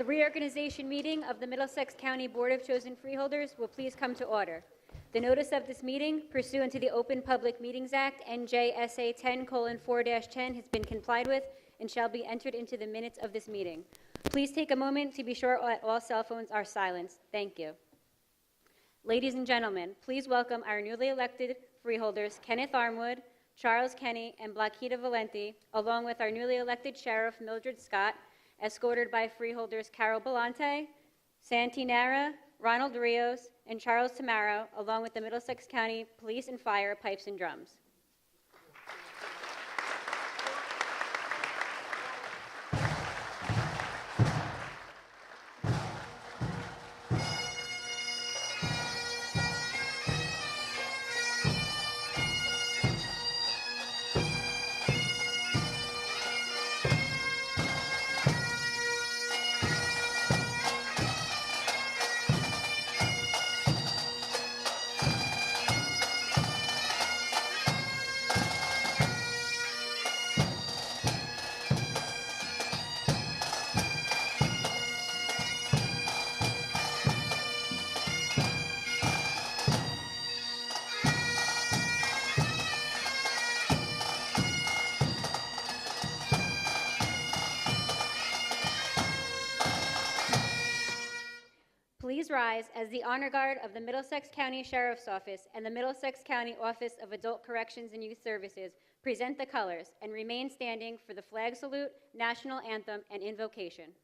The reorganization meeting of the Middlesex County Board of Chosen Freeholders will please come to order. The notice of this meeting, pursuant to the Open Public Meetings Act, NJSA 10:4-10, has been complied with and shall be entered into the minutes of this meeting. Please take a moment to be sure that all cell phones are silenced. Thank you. Ladies and gentlemen, please welcome our newly elected freeholders, Kenneth Armwood, Charles Kenny, and Blaquita Valenti, along with our newly elected Sheriff, Mildred Scott, escorted by freeholders Carol Belante, Santi Nara, Ronald Rios, and Charles Tamaro, along with the Middlesex County Police and Fire Pipes and Drums. Please rise as the Honor Guard of the Middlesex County Sheriff's Office and the Middlesex County Office of Adult Corrections and Youth Services present the colors and remain standing for the flag salute, national anthem, and invocation.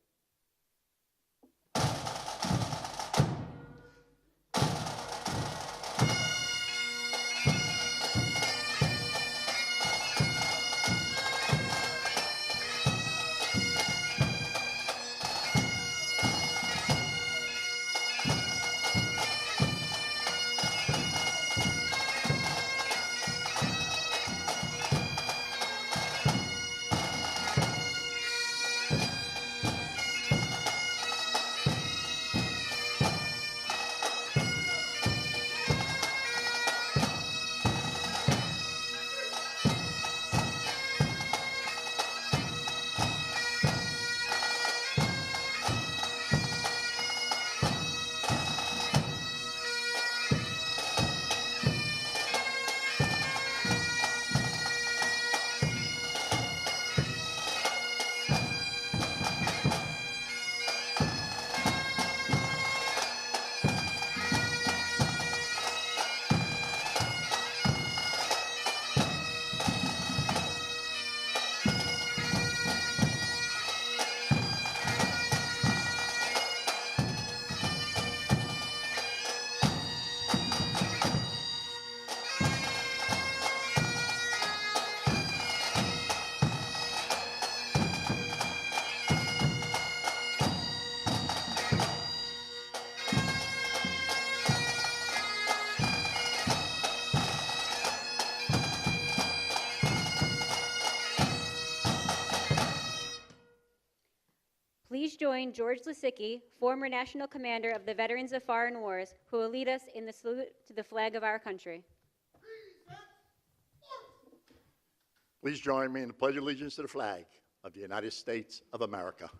Please join George Lisicki, former National Commander of the Veterans of Foreign Wars, who will lead us in the salute to the flag of our country. Please join me in the pledge of allegiance to the flag of the United States of America.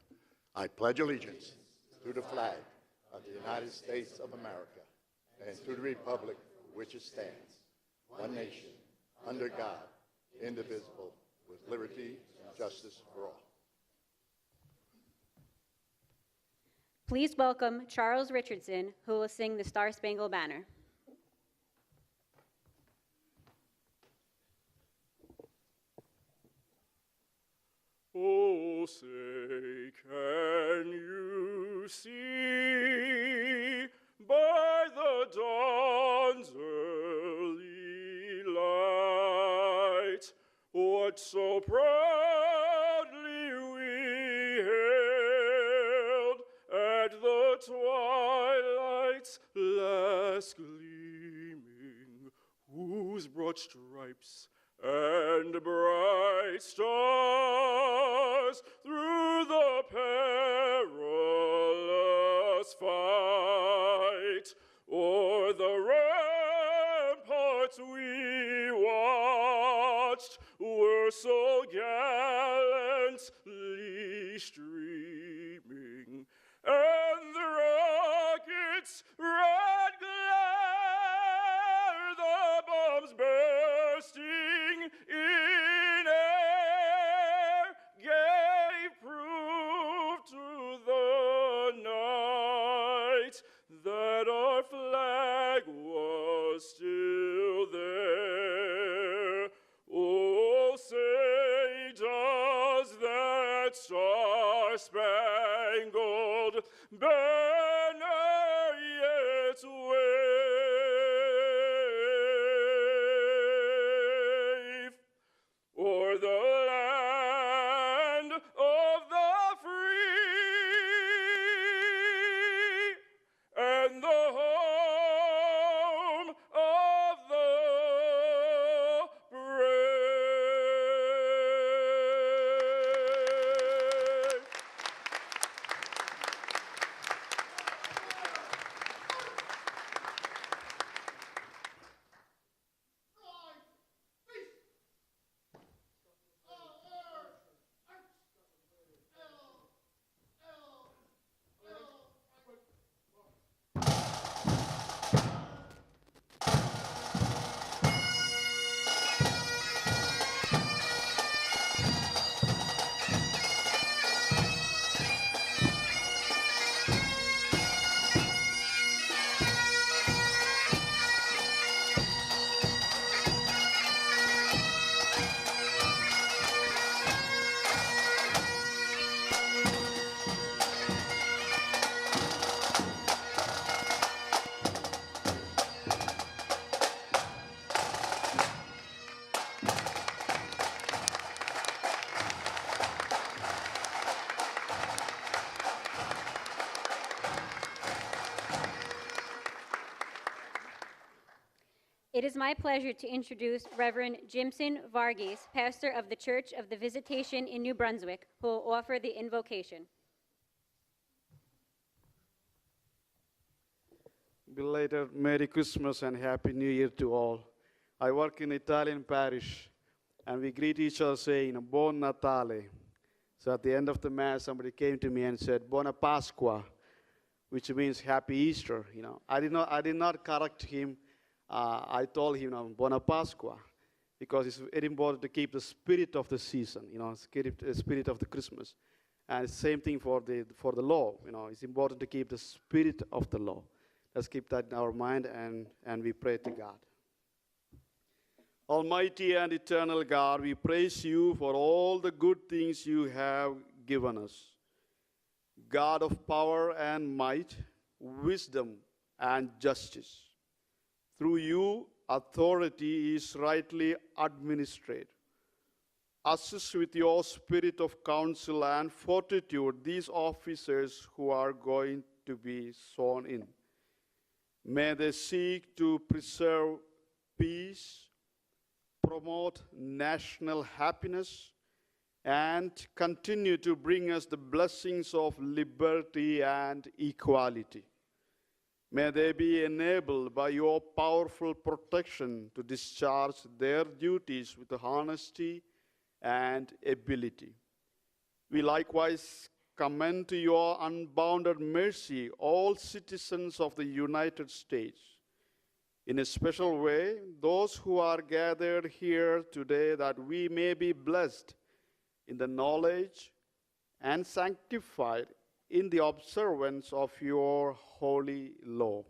I pledge allegiance to the flag of the United States of America and to the republic for which it stands, one nation, under God, indivisible, with liberty and justice for all. Please welcome Charles Richardson, who will sing the Star-Spangled Banner. Oh, say, can you see by the dawn's early light what so proudly we hailed at the twilight's last gleaming, whose broad stripes and bright stars through the perilous fight o'er the ramparts we watched were so gallantly streaming, that our flag was still there. Oh, say does that star-spangled banner yet wave o'er the land of the free and the home of the brave. It is my pleasure to introduce Reverend Jimson Varghese, pastor of the Church of the Visitation in New Brunswick, who will offer the invocation. Belated Merry Christmas and Happy New Year to all. I work in Italian parish, and we greet each other saying, Buon Natale. So at the end of the Mass, somebody came to me and said, Buona Pasqua, which means Happy Easter. I did not correct him. I told him, Buona Pasqua, because it's very important to keep the spirit of the season, the spirit of the Christmas. And same thing for the law. It's important to keep the spirit of the law. Let's keep that in our mind, and we pray to God. Almighty and eternal God, we praise you for all the good things you have given us. God of power and might, wisdom and justice. Through you, authority is rightly administered. Assist with your spirit of counsel and fortitude these officers who are going to be sworn in. May they seek to preserve peace, promote national happiness, and continue to bring us the blessings of liberty and equality. May they be enabled by your powerful protection to discharge their duties with honesty and ability. We likewise commend to your unbounded mercy all citizens of the United States. In a special way, those who are gathered here today, that we may be blessed in the knowledge and sanctified in the observance of your holy law.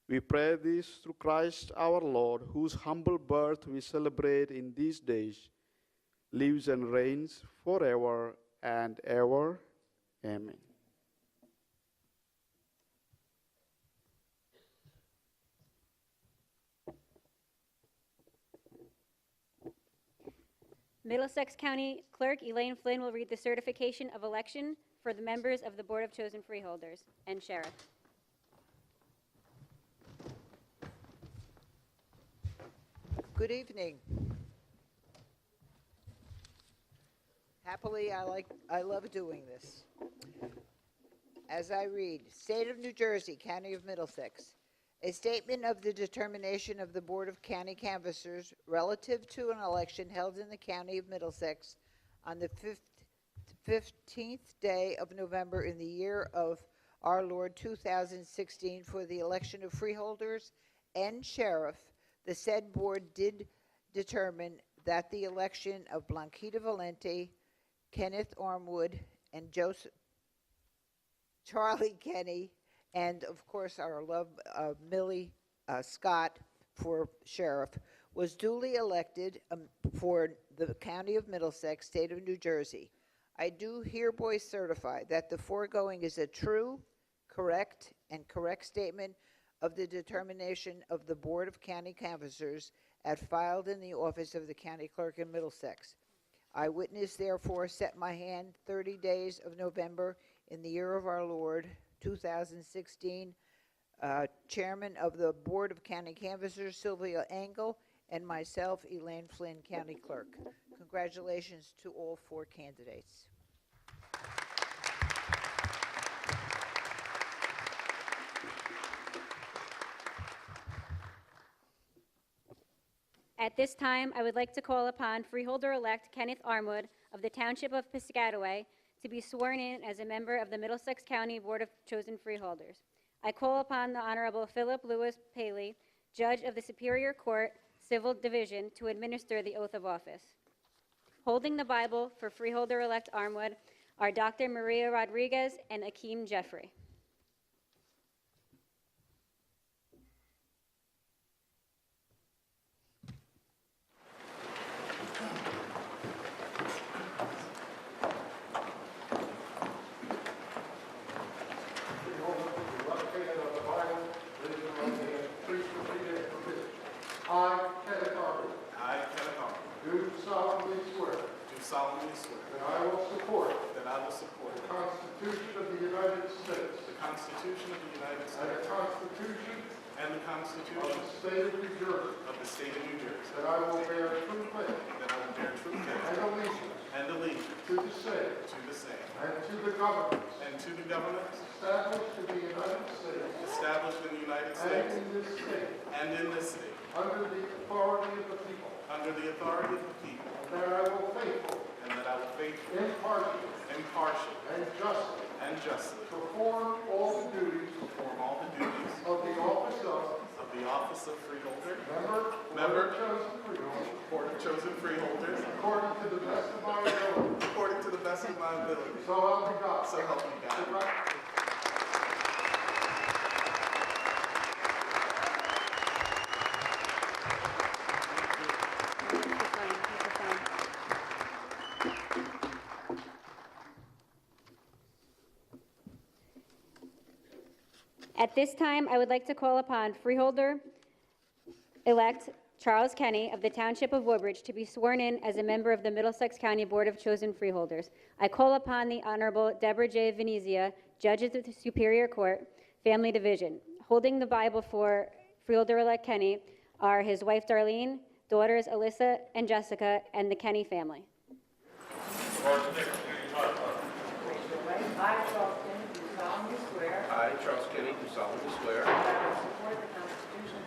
We pray this through Christ our Lord, whose humble birth we celebrate in these days, lives and reigns forever and ever. Amen. Middlesex County Clerk Elaine Flynn will read the certification of election for the members of the Board of Chosen Freeholders and Sheriff. Good evening. Happily, I love doing this. As I read, State of New Jersey, County of Middlesex. A statement of the determination of the Board of County Canvassers relative to an election held in the County of Middlesex on the 15th day of November in the year of our Lord 2016 for the election of freeholders and sheriff. The said board did determine that the election of Blanquita Valente, Kenneth Ormwood, and Charlie Kenny and of course our love Millie Scott for sheriff, was duly elected for the County of Middlesex, State of New Jersey. I do hereby certify that the foregoing is a true, correct statement of the determination of the Board of County Canvassers as filed in the office of the County Clerk in Middlesex. I witness, therefore, set my hand 30 days of November in the year of our Lord, 2016, Chairman of the Board of County Canvassers, Sylvia Engel, and myself, Elaine Flynn, County Clerk. Congratulations to all 4 candidates. At this time, I would like to call upon Freeholder-elect Kenneth Armwood of the Township of Piscataway to be sworn in as a member of the Middlesex County Board of Chosen Freeholders. I call upon the Honorable Philip Lewis Paley, Judge of the Superior Court, Civil Division, to administer the oath of office. Holding the Bible for Freeholder-elect Armwood are Dr. Maria Rodriguez and Akeem Jeffrey. That I will support the Constitution of the United States. The Constitution of the United States. And the Constitution of the State of New Jersey. That I will bear true faith. And allegiance. To the same. And to the governments. Established in the United States. And in this state. Under the authority of the people. And that I will faithfully. Impartially. And justly. Perform all the duties. Of the office of Freeholder. Member. Board of Chosen Freeholders. According to the best of my ability. So help me God. Congratulations. At this time, I would like to call upon Freeholder-elect Charles Kenny of the Township of Woodbridge to be sworn in as a member of the Middlesex County Board of Chosen Freeholders. I call upon the Honorable Deborah J. Venezia, Judge of the Superior Court, Family Division. Holding the Bible for Freeholder-elect Kenny are his wife Darlene, daughters Alyssa and Jessica, and the Kenny family. I, Charles Kenny, do solemnly swear that I will support the Constitution of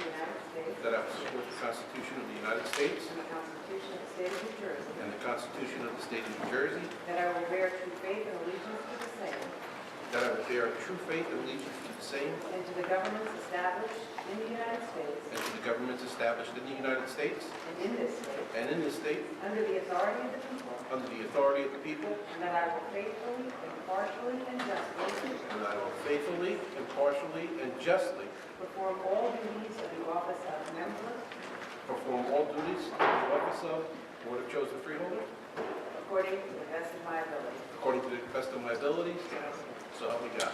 the United States and the Constitution of the Constitution of the State of New Jersey, that I will bear true faith and allegiance to the same, and to the governments established in the United States, and in this state, under the authority of the people, and that I will faithfully, impartially, and justly perform all duties of the office of member, Board of Chosen Freeholders, according to the best of my abilities, so help me God.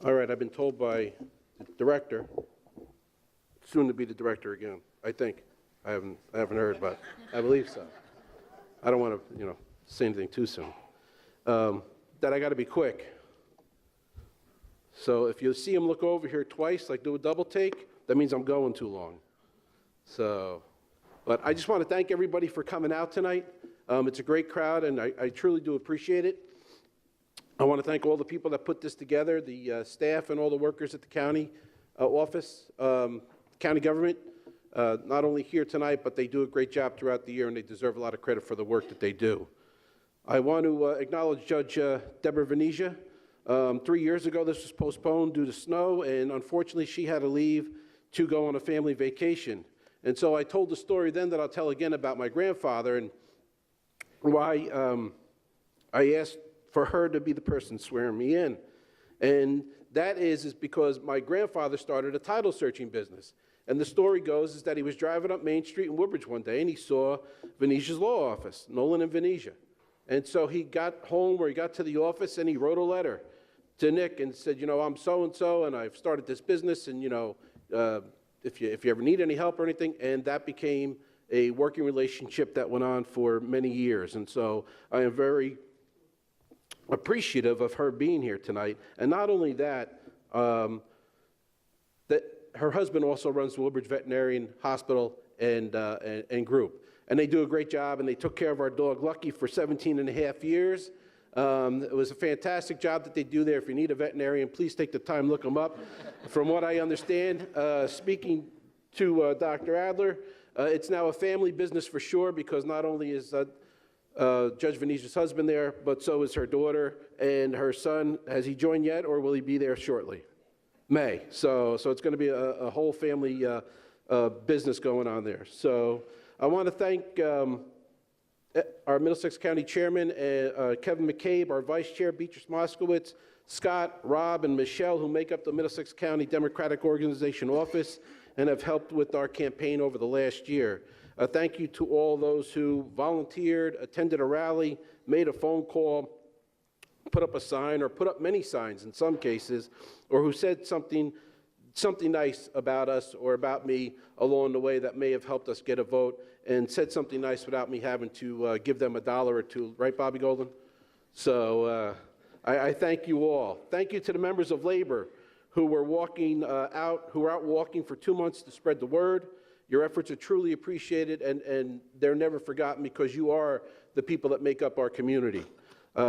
All right, I've been told by the director, soon to be the director again, I think. I haven't heard, but I believe so. I don't want to, say anything too soon. That I got to be quick. So if you see him look over here twice, like do a double take, that means I'm going too long. So, but I just want to thank everybody for coming out tonight. It's a great crowd, and I truly do appreciate it. I want to thank all the people that put this together, the staff and all the workers at the county office, county government. not only here tonight, but they do a great job throughout the year, and they deserve a lot of credit for the work that they do. I want to acknowledge Judge Deborah Venezia. 3 years ago, this was postponed due to snow, and unfortunately, she had to leave to go on a family vacation. And so I told the story then that I'll tell again about my grandfather and why I asked for her to be the person swearing me in. And that is because my grandfather started a title searching business. And the story goes is that he was driving up Main Street in Woodbridge one day, and he saw Venezia's law office, Nolan and Venezia. And so he got home, where he got to the office, and he wrote a letter to Nick and said, you know, I'm so-and-so, and I've started this business, and, you know, if you ever need any help or anything. And that became a working relationship that went on for many years. And so I am very appreciative of her being here tonight. And not only that, that her husband also runs the Woodbridge Veterinarian Hospital and Group. And they do a great job, and they took care of our dog Lucky for 17 and a half years. It was a fantastic job that they do there. If you need a veterinarian, please take the time, look them up. From what I understand, speaking to Dr. Adler, it's now a family business for sure, because not only is Judge Venezia's husband there, but so is her daughter and her son. Has he joined yet, or will he be there shortly? May. So it's going to be a whole family business going on there. So I want to thank our Middlesex County Chairman, Kevin McCabe, our Vice Chair, Beatrice Moskowitz, Scott, Rob, and Michelle, who make up the Middlesex County Democratic Organization Office and have helped with our campaign over the last year. Thank you to all those who volunteered, attended a rally, made a phone call, put up a sign, or put up many signs in some cases, or who said something nice about us or about me along the way that may have helped us get a vote, and said something nice without me having to give them $1 or $2. Right, Bobby Golden? So I thank you all. Thank you to the members of Labor who were out walking for 2 months to spread the word. Your efforts are truly appreciated, and they're never forgotten, because you are the people that make up our community.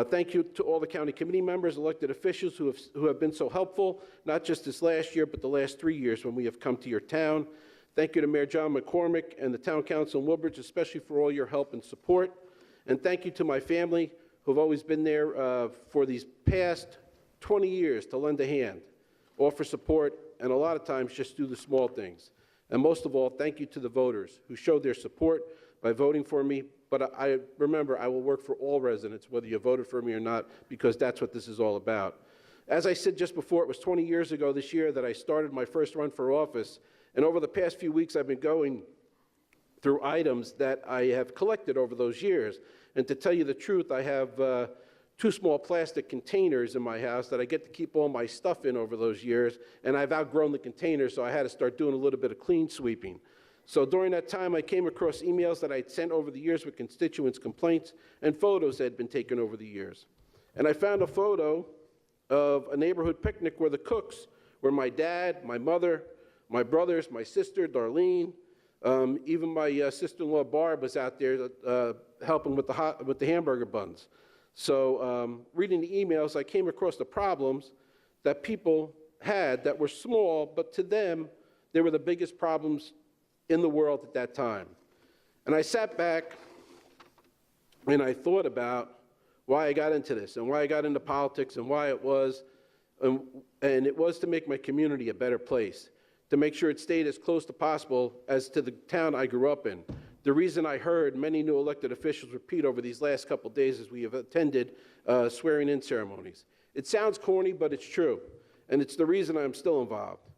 Thank you to all the county committee members, elected officials who have been so helpful, not just this last year, but the last 3 years when we have come to your town. Thank you to Mayor John McCormick and the Town Council in Woodbridge, especially for all your help and support. And thank you to my family, who have always been there for these past 20 years to lend a hand, offer support, and a lot of times just do the small things. And most of all, thank you to the voters who showed their support by voting for me. But remember, I will work for all residents, whether you voted for me or not, because that's what this is all about. As I said just before, it was 20 years ago this year that I started my first run for office. And over the past few weeks, I've been going through items that I have collected over those years. And to tell you the truth, I have 2 small plastic containers in my house that I get to keep all my stuff in over those years. And I've outgrown the containers, so I had to start doing a little bit of clean sweeping. So during that time, I came across emails that I'd sent over the years with constituents' complaints and photos that had been taken over the years. And I found a photo of a neighborhood picnic where the cooks were my dad, my mother, my brothers, my sister, Darlene, even my sister-in-law, Barb, was out there helping with the hamburger buns. So reading the emails, I came across the problems that people had that were small, but to them, they were the biggest problems in the world at that time. And I sat back and I thought about why I got into this and why I got into politics and why it was, and it was to make my community a better place, to make sure it stayed as close to possible as to the town I grew up in. The reason I heard many new elected officials repeat over these last couple days as we have attended swearing-in ceremonies. It sounds corny, but it's true, and it's the reason I'm still involved.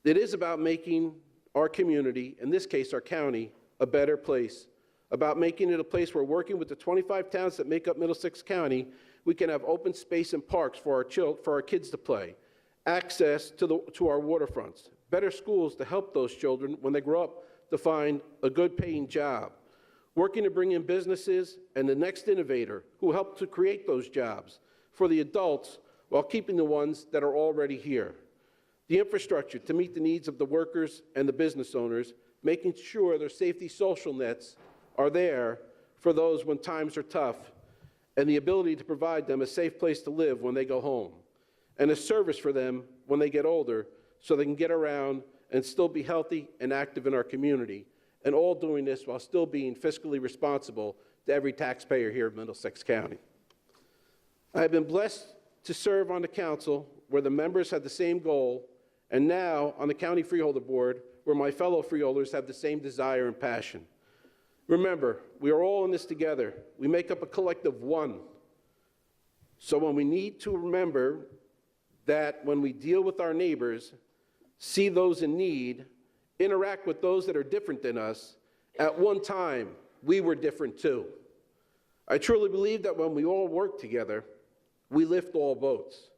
It is about making our community, in this case our county, a better place, about making it a place where, working with the 25 towns that make up Middlesex County, we can have open space and parks for our kids to play, access to our waterfronts, better schools to help those children when they grow up to find a good paying job, working to bring in businesses and the next innovator who helped to create those jobs for the adults while keeping the ones that are already here. The infrastructure to meet the needs of the workers and the business owners, making sure their safety social nets are there for those when times are tough, and the ability to provide them a safe place to live when they go home, and a service for them when they get older so they can get around and still be healthy and active in our community, and all doing this while still being fiscally responsible to every taxpayer here in Middlesex County. I have been blessed to serve on the council where the members had the same goal, and now on the County Freeholder Board where my fellow freeholders have the same desire and passion. Remember, we are all in this together. We make up a collective one. So when we need to remember that when we deal with our neighbors, see those in need, interact with those that are different than us, at one time, we were different too. I truly believe that when we all work together, we lift all boats.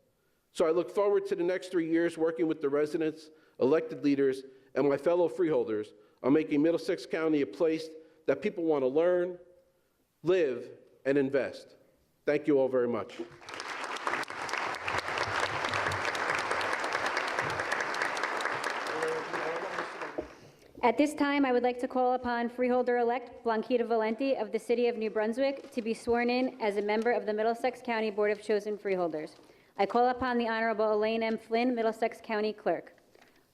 So I look forward to the next 3 years working with the residents, elected leaders, and my fellow freeholders on making Middlesex County a place that people want to learn, live, and invest. Thank you all very much. At this time, I would like to call upon Freeholder-elect Blanquita Valenti of the City of New Brunswick to be sworn in as a member of the Middlesex County Board of Chosen Freeholders. I call upon the Honorable Elaine M. Flynn, Middlesex County Clerk.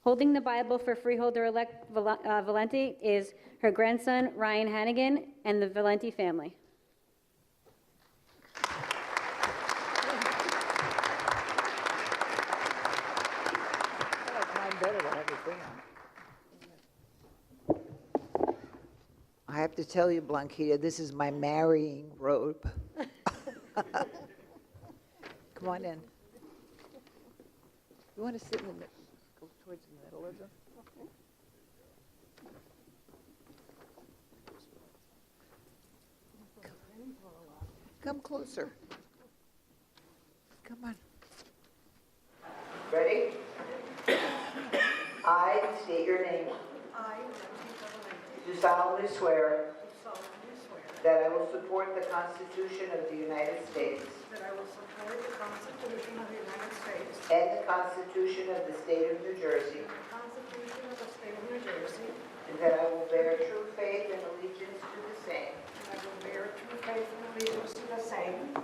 Holding the Bible for Freeholder-elect Valenti is her grandson, Ryan Hannigan, and the Valenti family. I like mine better than everything else. I have to tell you, Blanquita, this is my marrying robe. Come on in. You want to sit in the middle? Go towards the middle of them. Come closer. Come on. Ready? I state your name. I, Do solemnly swear solemnly swear that I will support the Constitution of the United States that I will support the Constitution of the United States and the Constitution of the State of New Jersey, and the Constitution of the State of New Jersey, and that I will bear true faith and allegiance to the same and I will bear true faith and allegiance to the same,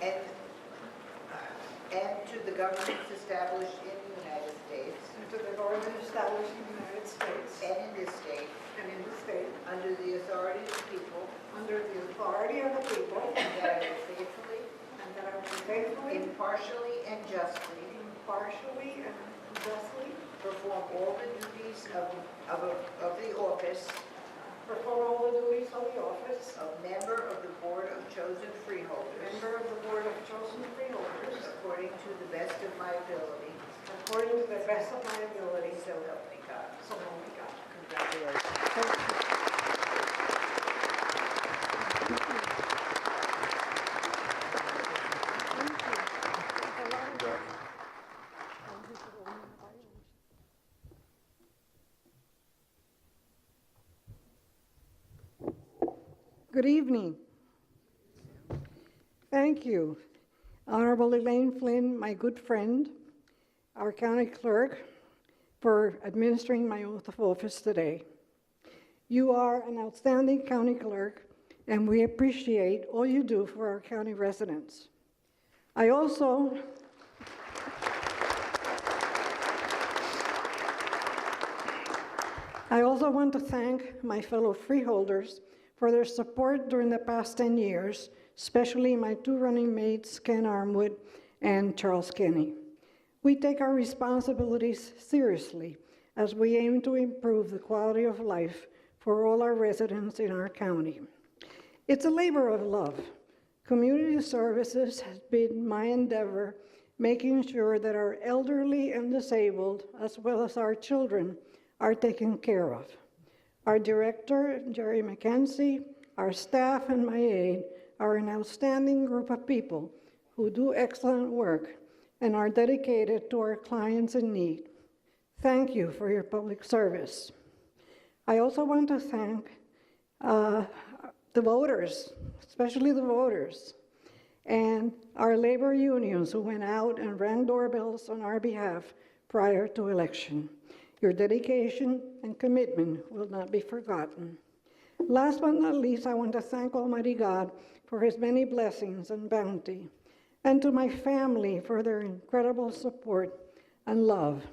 and to the governments established in the United States and to the government established in the United States and in this state and in the state, under the authority of the people, under the authority of the people, and that I will faithfully, and that I will faithfully, impartially, and justly impartially, and justly perform all the duties of the office perform all the duties of the office of member of the Board of Chosen Freeholders member of the Board of Chosen Freeholders according to the best of my ability. according to the best of my ability, So help me God. so help me God. Congratulations. Good evening. Thank you, Honorable Elaine Flynn, my good friend, our county clerk, for administering my oath of office today. You are an outstanding county clerk, and we appreciate all you do for our county residents. I also want to thank my fellow freeholders for their support during the past 10 years, especially my two running mates, Ken Armwood and Charles Kenny. We take our responsibilities seriously as we aim to improve the quality of life for all our residents in our county. It's a labor of love. Community services has been my endeavor, making sure that our elderly and disabled, as well as our children, are taken care of. Our director, Jerry McKenzie, our staff, and my aide are an outstanding group of people who do excellent work and are dedicated to our clients in need. Thank you for your public service. I also want to thank the voters, especially the voters, and our labor unions who went out and rang doorbells on our behalf prior to election. Your dedication and commitment will not be forgotten. Last but not least, I want to thank Almighty God for his many blessings and bounty. and to my family for their incredible support and love.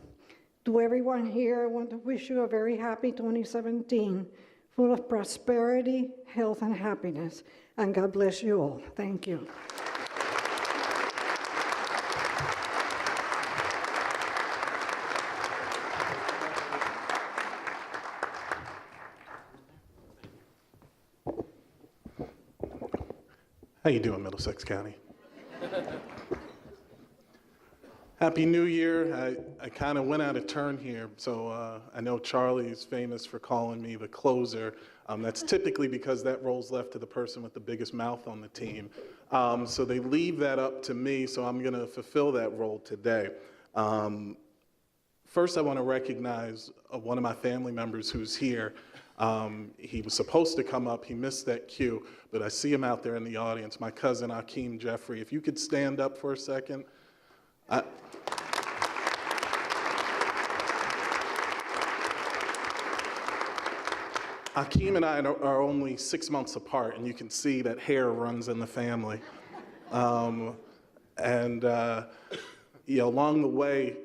To everyone here, I want to wish you a very happy 2017, full of prosperity, health, and happiness. And God bless you all. Thank you. How you doing, Middlesex County? Happy New Year. I kind of went out of turn here, so I know Charlie's famous for calling me the closer. That's typically because that role's left to the person with the biggest mouth on the team. So they leave that up to me, so I'm going to fulfill that role today. First, I want to recognize one of my family members who's here. He was supposed to come up, he missed that cue, but I see him out there in the audience, my cousin Akeem Jeffrey. If you could stand up for a second. Akeem and I are only 6 months apart, and you can see that hair runs in the family. Along the way,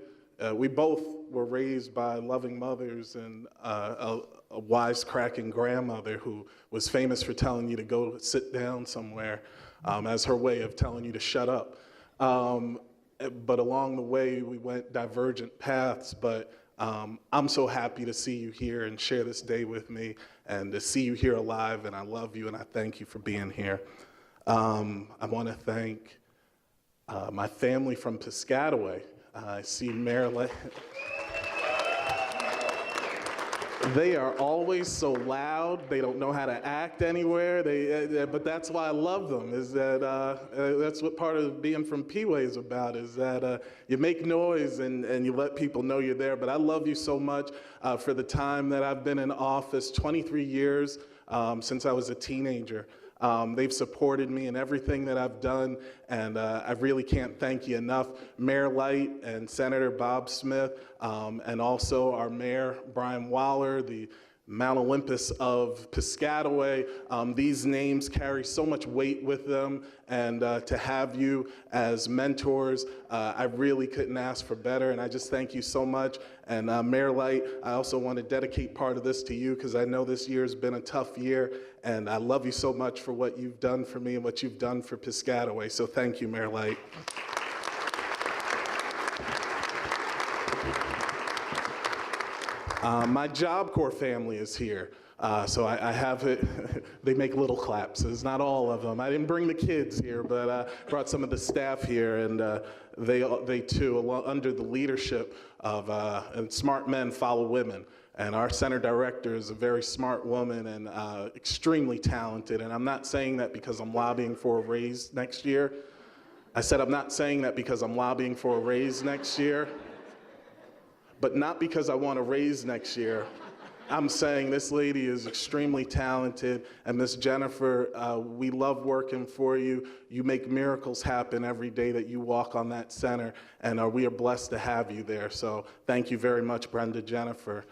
we both were raised by loving mothers and a wisecracking grandmother who was famous for telling you to go sit down somewhere as her way of telling you to shut up. But along the way, we went divergent paths, but I'm so happy to see you here and share this day with me and to see you here alive, and I love you and I thank you for being here. I want to thank my family from Piscataway. I see Marilyn. They are always so loud. They don't know how to act anywhere. But that's why I love them, is that that's what part of being from Peeway is about, is that you make noise and you let people know you're there. But I love you so much for the time that I've been in office, 23 years since I was a teenager. They've supported me in everything that I've done, and I really can't thank you enough. Mayor Light and Senator Bob Smith, and also our Mayor Brian Waller, the Mount Olympus of Piscataway. These names carry so much weight with them, and to have you as mentors, I really couldn't ask for better, and I just thank you so much. And Mayor Light, I also want to dedicate part of this to you because I know this year has been a tough year, and I love you so much for what you've done for me and what you've done for Piscataway, so thank you, Mayor Light. My Job Corps family is here. So I have it, they make little claps. It's not all of them. I didn't bring the kids here, but brought some of the staff here, and they too, under the leadership of and smart men follow women. And our center director is a very smart woman and extremely talented. And I'm not saying that because I'm lobbying for a raise next year. I said I'm not saying that because I'm lobbying for a raise next year, but not because I want a raise next year. I'm saying this lady is extremely talented, and Miss Jennifer, we love working for you. You make miracles happen every day that you walk on that center, and we are blessed to have you there. So thank you very much, Brenda Jennifer.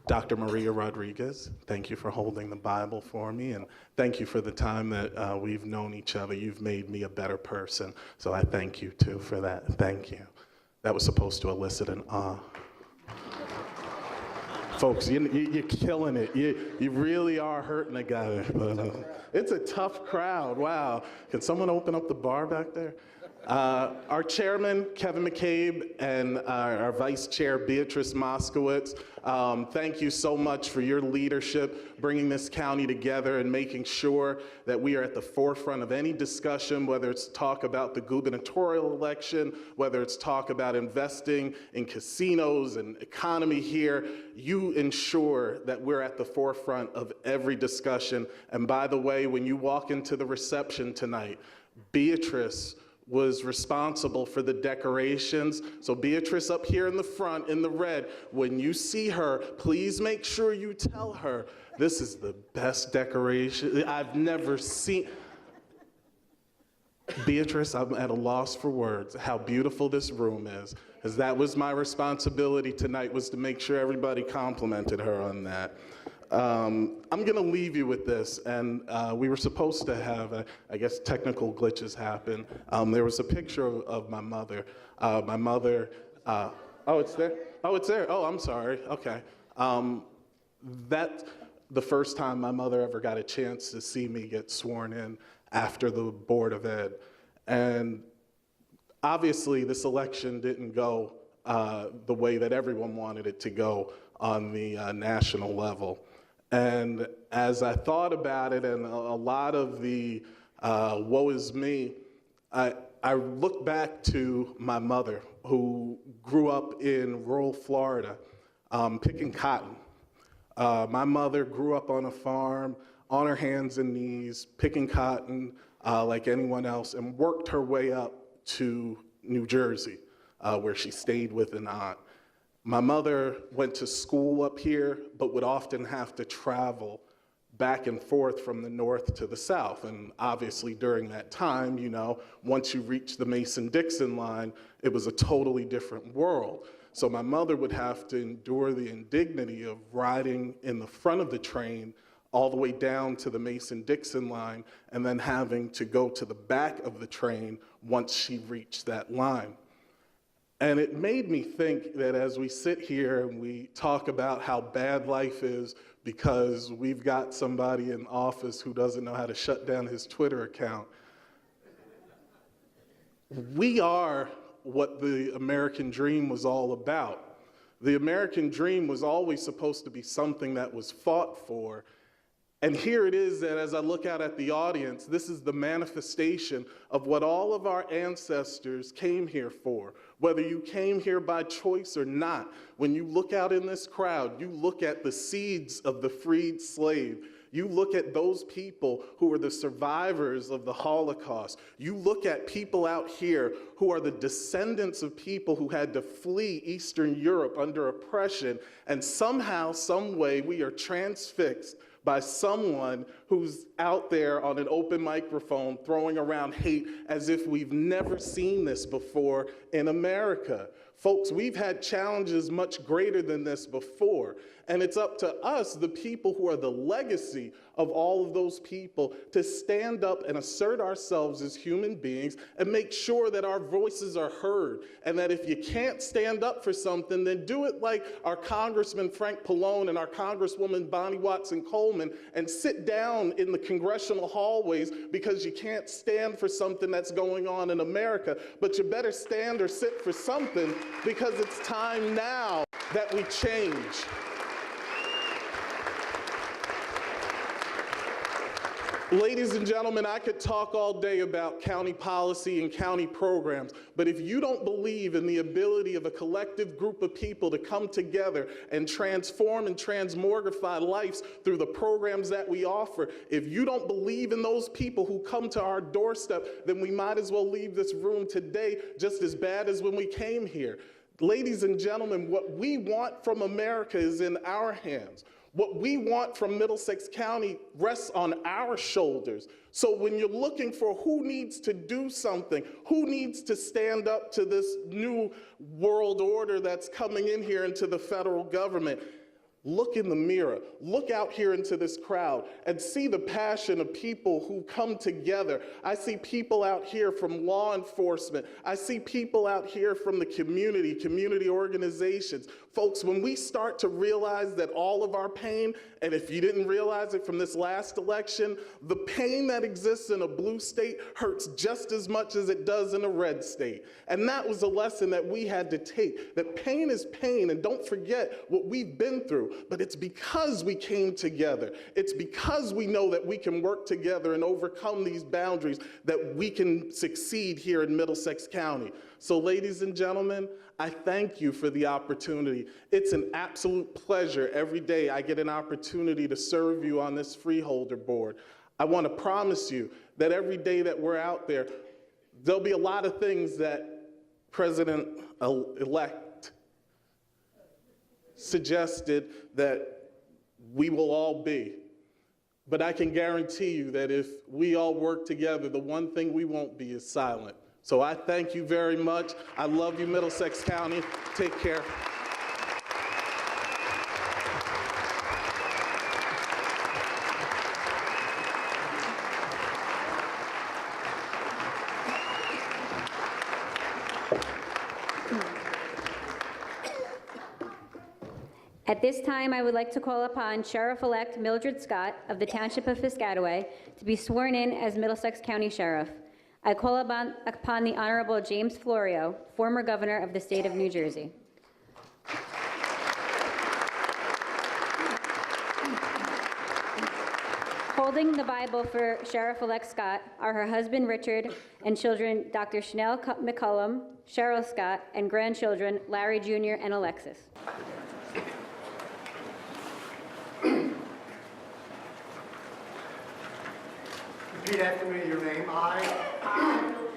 Dr. Maria Rodriguez, thank you for holding the Bible for me, and thank you for the time that we've known each other. You've made me a better person, so I thank you too for that. Thank you. That was supposed to elicit an ah. Folks, you're killing it. You really are hurting a guy. But, it's a tough crowd. Wow. Can someone open up the bar back there? Our chairman, Kevin McCabe, and our vice chair, Beatrice Moskowitz, thank you so much for your leadership, bringing this county together and making sure that we are at the forefront of any discussion, whether it's talk about the gubernatorial election, whether it's talk about investing in casinos and economy here. You ensure that we're at the forefront of every discussion. And by the way, when you walk into the reception tonight, Beatrice was responsible for the decorations. So Beatrice up here in the front in the red, when you see her, please make sure you tell her, this is the best decoration I've never seen. Beatrice, I'm at a loss for words, how beautiful this room is, because that was my responsibility tonight, was to make sure everybody complimented her on that. I'm going to leave you with this, and we were supposed to have, I guess, technical glitches happen. There was a picture of my mother. Oh, it's there? Oh, it's there. Oh, I'm sorry. Okay. That's the first time my mother ever got a chance to see me get sworn in after the Board of Ed. And obviously, this election didn't go the way that everyone wanted it to go on the national level. And as I thought about it, and a lot of the woe is me, I look back to my mother, who grew up in rural Florida, picking cotton. My mother grew up on a farm, on her hands and knees, picking cotton like anyone else, and worked her way up to New Jersey, where she stayed with an aunt. My mother went to school up here, but would often have to travel back and forth from the north to the south. And obviously during that time, you know, once you reach the Mason-Dixon line, it was a totally different world. So my mother would have to endure the indignity of riding in the front of the train all the way down to the Mason-Dixon line, and then having to go to the back of the train once she reached that line. And it made me think that as we sit here and we talk about how bad life is because we've got somebody in office who doesn't know how to shut down his Twitter account, we are what the American dream was all about. The American dream was always supposed to be something that was fought for. And here it is that as I look out at the audience, this is the manifestation of what all of our ancestors came here for. Whether you came here by choice or not, when you look out in this crowd, you look at the seeds of the freed slave. You look at those people who are the survivors of the Holocaust. You look at people out here who are the descendants of people who had to flee Eastern Europe under oppression, and somehow, some way, we are transfixed by someone who's out there on an open microphone throwing around hate as if we've never seen this before in America. Folks, we've had challenges much greater than this before, and it's up to us, the people who are the legacy of all of those people, to stand up and assert ourselves as human beings and make sure that our voices are heard, and that if you can't stand up for something, then do it like our Congressman Frank Pallone and our Congresswoman Bonnie Watson Coleman, and sit down in the congressional hallways because you can't stand for something that's going on in America, but you better stand or sit for something, because it's time now that we change. Ladies and gentlemen, I could talk all day about county policy and county programs, but if you don't believe in the ability of a collective group of people to come together and transform and transmogrify lives through the programs that we offer, if you don't believe in those people who come to our doorstep, then we might as well leave this room today just as bad as when we came here. Ladies and gentlemen, what we want from America is in our hands. What we want from Middlesex County rests on our shoulders. So when you're looking for who needs to do something, who needs to stand up to this new world order that's coming in here into the federal government, look in the mirror, look out here into this crowd and see the passion of people who come together. I see people out here from law enforcement. I see people out here from the community organizations. Folks, when we start to realize that all of our pain, and if you didn't realize it from this last election, the pain that exists in a blue state hurts just as much as it does in a red state. And that was a lesson that we had to take, that pain is pain, and don't forget what we've been through. But it's because we came together. It's because we know that we can work together and overcome these boundaries that we can succeed here in Middlesex County. So ladies and gentlemen, I thank you for the opportunity. It's an absolute pleasure every day I get an opportunity to serve you on this Freeholder board. I want to promise you that every day that we're out there, there'll be a lot of things that President-elect suggested that we will all be. But I can guarantee you that if we all work together, the one thing we won't be is silent. So I thank you very much. I love you, Middlesex County. Take care. At this time, I would like to call upon Sheriff-elect Mildred Scott of the Township of Piscataway to be sworn in as Middlesex County Sheriff. I call upon the Honorable James Florio, former Governor of the State of New Jersey. Holding the Bible for Sheriff-elect Scott are her husband Richard and children Dr. Chanel McCullum, Cheryl Scott, and grandchildren Larry Jr. and Alexis. Repeat after me your name. I,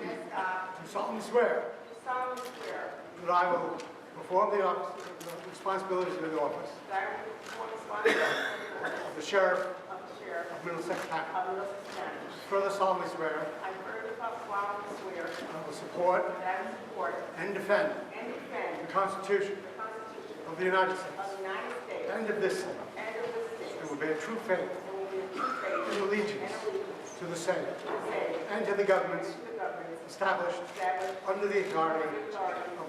do solemnly swear that I will perform the responsibilities of the office of the Sheriff of Middlesex County. Further solemnly swear I will support and defend the Constitution of the United States and of this state, and will bear true faith and allegiance to the same and to the governments established under the authority of the people.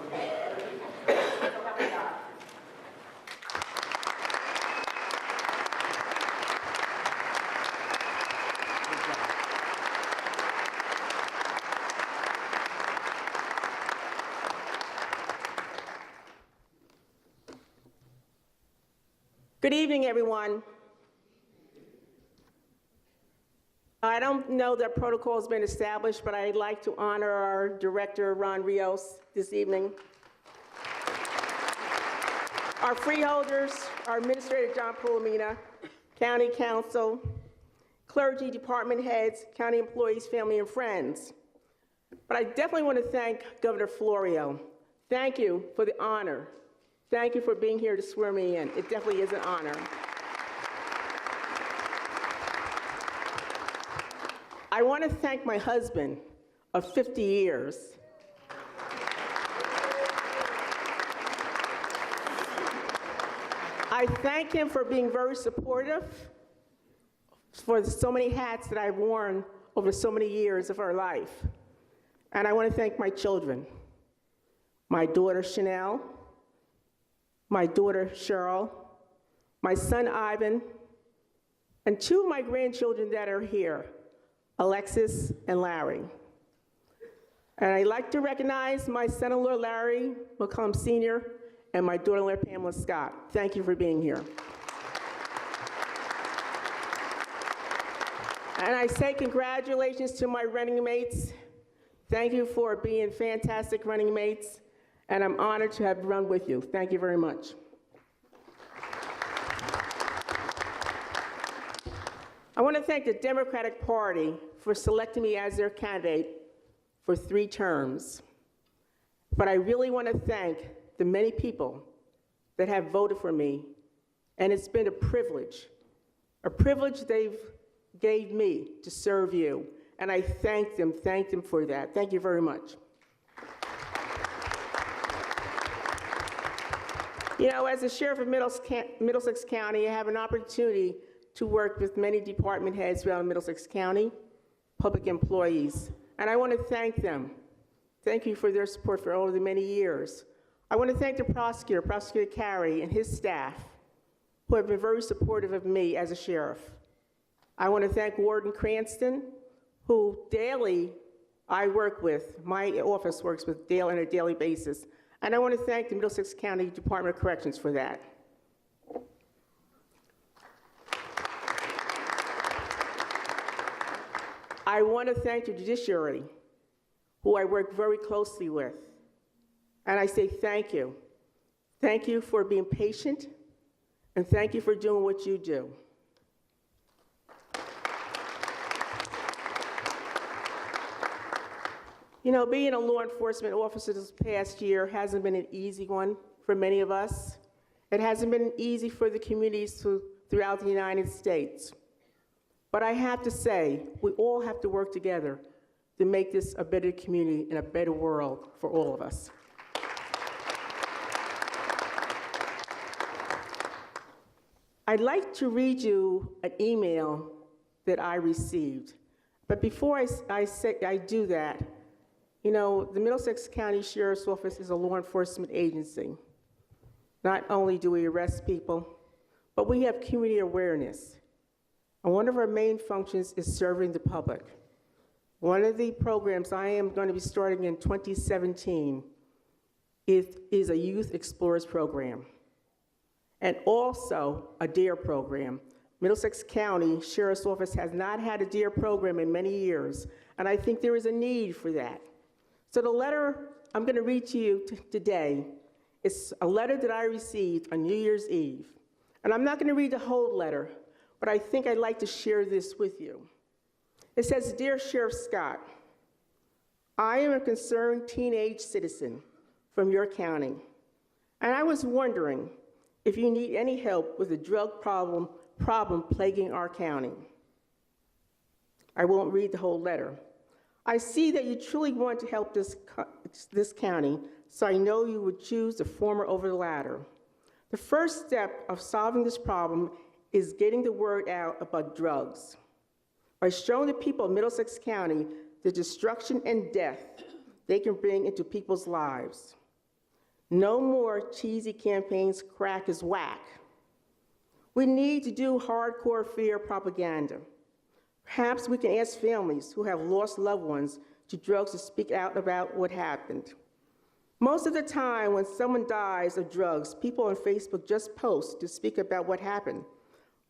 Good evening, everyone. I don't know that protocol has been established, but I'd like to honor our director, Ron Rios, this evening. Our freeholders, our administrator, John Pulomina, county council, clergy, department heads, county employees, family, and friends. But I definitely want to thank Governor Florio. Thank you for the honor. Thank you for being here to swear me in. It definitely is an honor. I want to thank my husband of 50 years. I thank him for being very supportive for so many hats that I've worn over so many years of our life. And I want to thank my children, my daughter Chanel, my daughter Cheryl, my son Ivan, and two of my grandchildren that are here, Alexis and Larry. And I'd like to recognize my son-in-law Larry McCollum Sr. and my daughter-in-law Pamela Scott. Thank you for being here. And I say congratulations to my running mates. Thank you for being fantastic running mates. And I'm honored to have run with you. Thank you very much. I want to thank the Democratic Party for selecting me as their candidate for 3 terms. But I really want to thank the many people that have voted for me, and it's been a privilege they've gave me to serve you. And I thank them for that. Thank you very much. You know, as a sheriff of Middlesex County, I have an opportunity to work with many department heads around Middlesex County, public employees, and I want to thank them. Thank you for their support for over the many years. I want to thank the prosecutor, Prosecutor Carey, and his staff, who have been very supportive of me as a sheriff. I want to thank Warden Cranston, who daily I work with, my office works with on a daily basis. And I want to thank the Middlesex County Department of Corrections for that. I want to thank the judiciary, who I work very closely with. And I say thank you. Thank you for being patient, and thank you for doing what you do. You know, being a law enforcement officer this past year hasn't been an easy one for many of us. It hasn't been easy for the communities throughout the United States. But I have to say, we all have to work together to make this a better community and a better world for all of us. I'd like to read you an email that I received. But before I do that, you know, the Middlesex County Sheriff's Office is a law enforcement agency. Not only do we arrest people, but we have community awareness. And one of our main functions is serving the public. One of the programs I am going to be starting in 2017 is a Youth Explorers program, and also a DARE program. Middlesex County Sheriff's Office has not had a DARE program in many years, and I think there is a need for that. So the letter I'm going to read to you today is a letter that I received on New Year's Eve. And I'm not going to read the whole letter, but I think I'd like to share this with you. It says, "Dear Sheriff Scott, I am a concerned teenage citizen from your county, and I was wondering if you need any help with the drug problem plaguing our county." I won't read the whole letter. "I see that you truly want to help this county, so I know you would choose the former over the latter. The first step of solving this problem is getting the word out about drugs. By showing the people of Middlesex County the destruction and death they can bring into people's lives. No more cheesy campaigns, crack is whack. We need to do hardcore fear propaganda. Perhaps we can ask families who have lost loved ones to drugs to speak out about what happened. Most of the time when someone dies of drugs, people on Facebook just post to speak about what happened.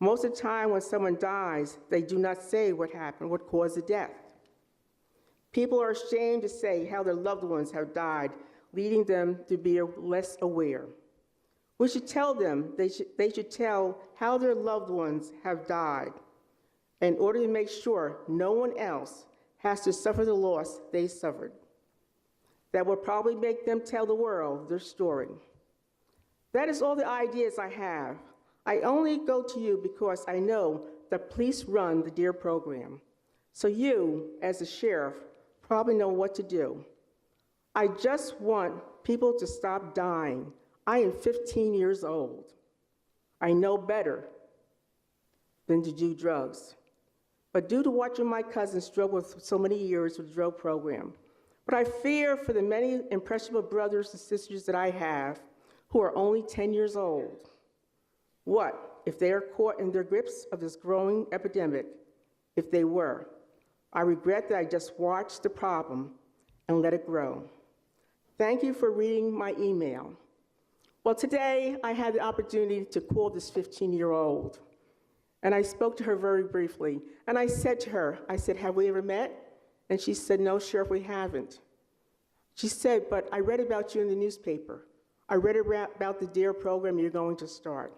Most of the time when someone dies, they do not say what happened, what caused the death. People are ashamed to say how their loved ones have died, leading them to be less aware. We should tell them they should tell how their loved ones have died in order to make sure no one else has to suffer the loss they suffered. That will probably make them tell the world their story. That is all the ideas I have. I only go to you because I know the police run the DARE program. So you, as a sheriff, probably know what to do. I just want people to stop dying. I am 15 years old. I know better than to do drugs. But due to watching my cousin struggle for so many years with the drug program, but I fear for the many impressionable brothers and sisters that I have who are only 10 years old. What if they are caught in their grips of this growing epidemic? If they were, I regret that I just watched the problem and let it grow. Thank you for reading my email. Well, today I had the opportunity to call this 15-year-old, and I spoke to her very briefly. And I said to her, I said, "Have we ever met?" And she said, "No, Sheriff, we haven't." She said, "But I read about you in the newspaper. I read about the DARE program you're going to start.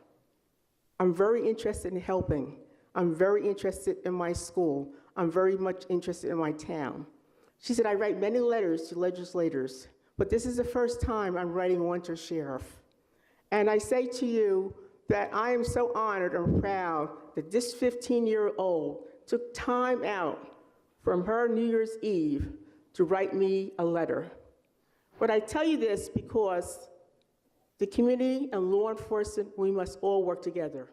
I'm very interested in helping. I'm very interested in my school. I'm very much interested in my town." She said, "I write many letters to legislators, but this is the first time I'm writing one to a sheriff. And I say to you that I am so honored and proud that this 15-year-old took time out from her New Year's Eve to write me a letter. But I tell you this because the community and law enforcement, we must all work together.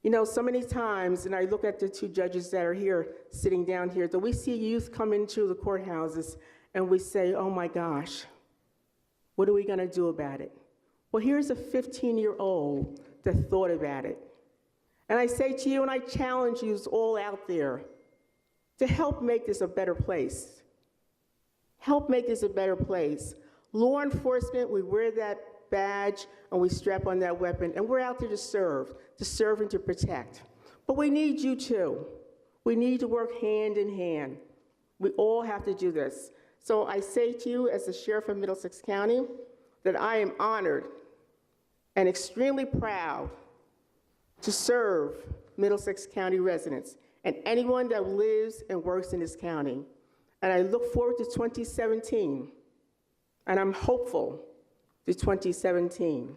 You know, so many times, and I look at the two judges that are here, sitting down here, that we see youth come into the courthouses and we say, oh my gosh, what are we gonna do about it? Well, here's a 15-year-old that thought about it. And I say to you, and I challenge you all out there, to help make this a better place. Help make this a better place. Law enforcement, we wear that badge and we strap on that weapon, and we're out there to serve and to protect. But we need you too. We need to work hand in hand. We all have to do this. So I say to you, as the Sheriff of Middlesex County, that I am honored and extremely proud to serve Middlesex County residents and anyone that lives and works in this county. And I look forward to 2017, and I'm hopeful to 2017.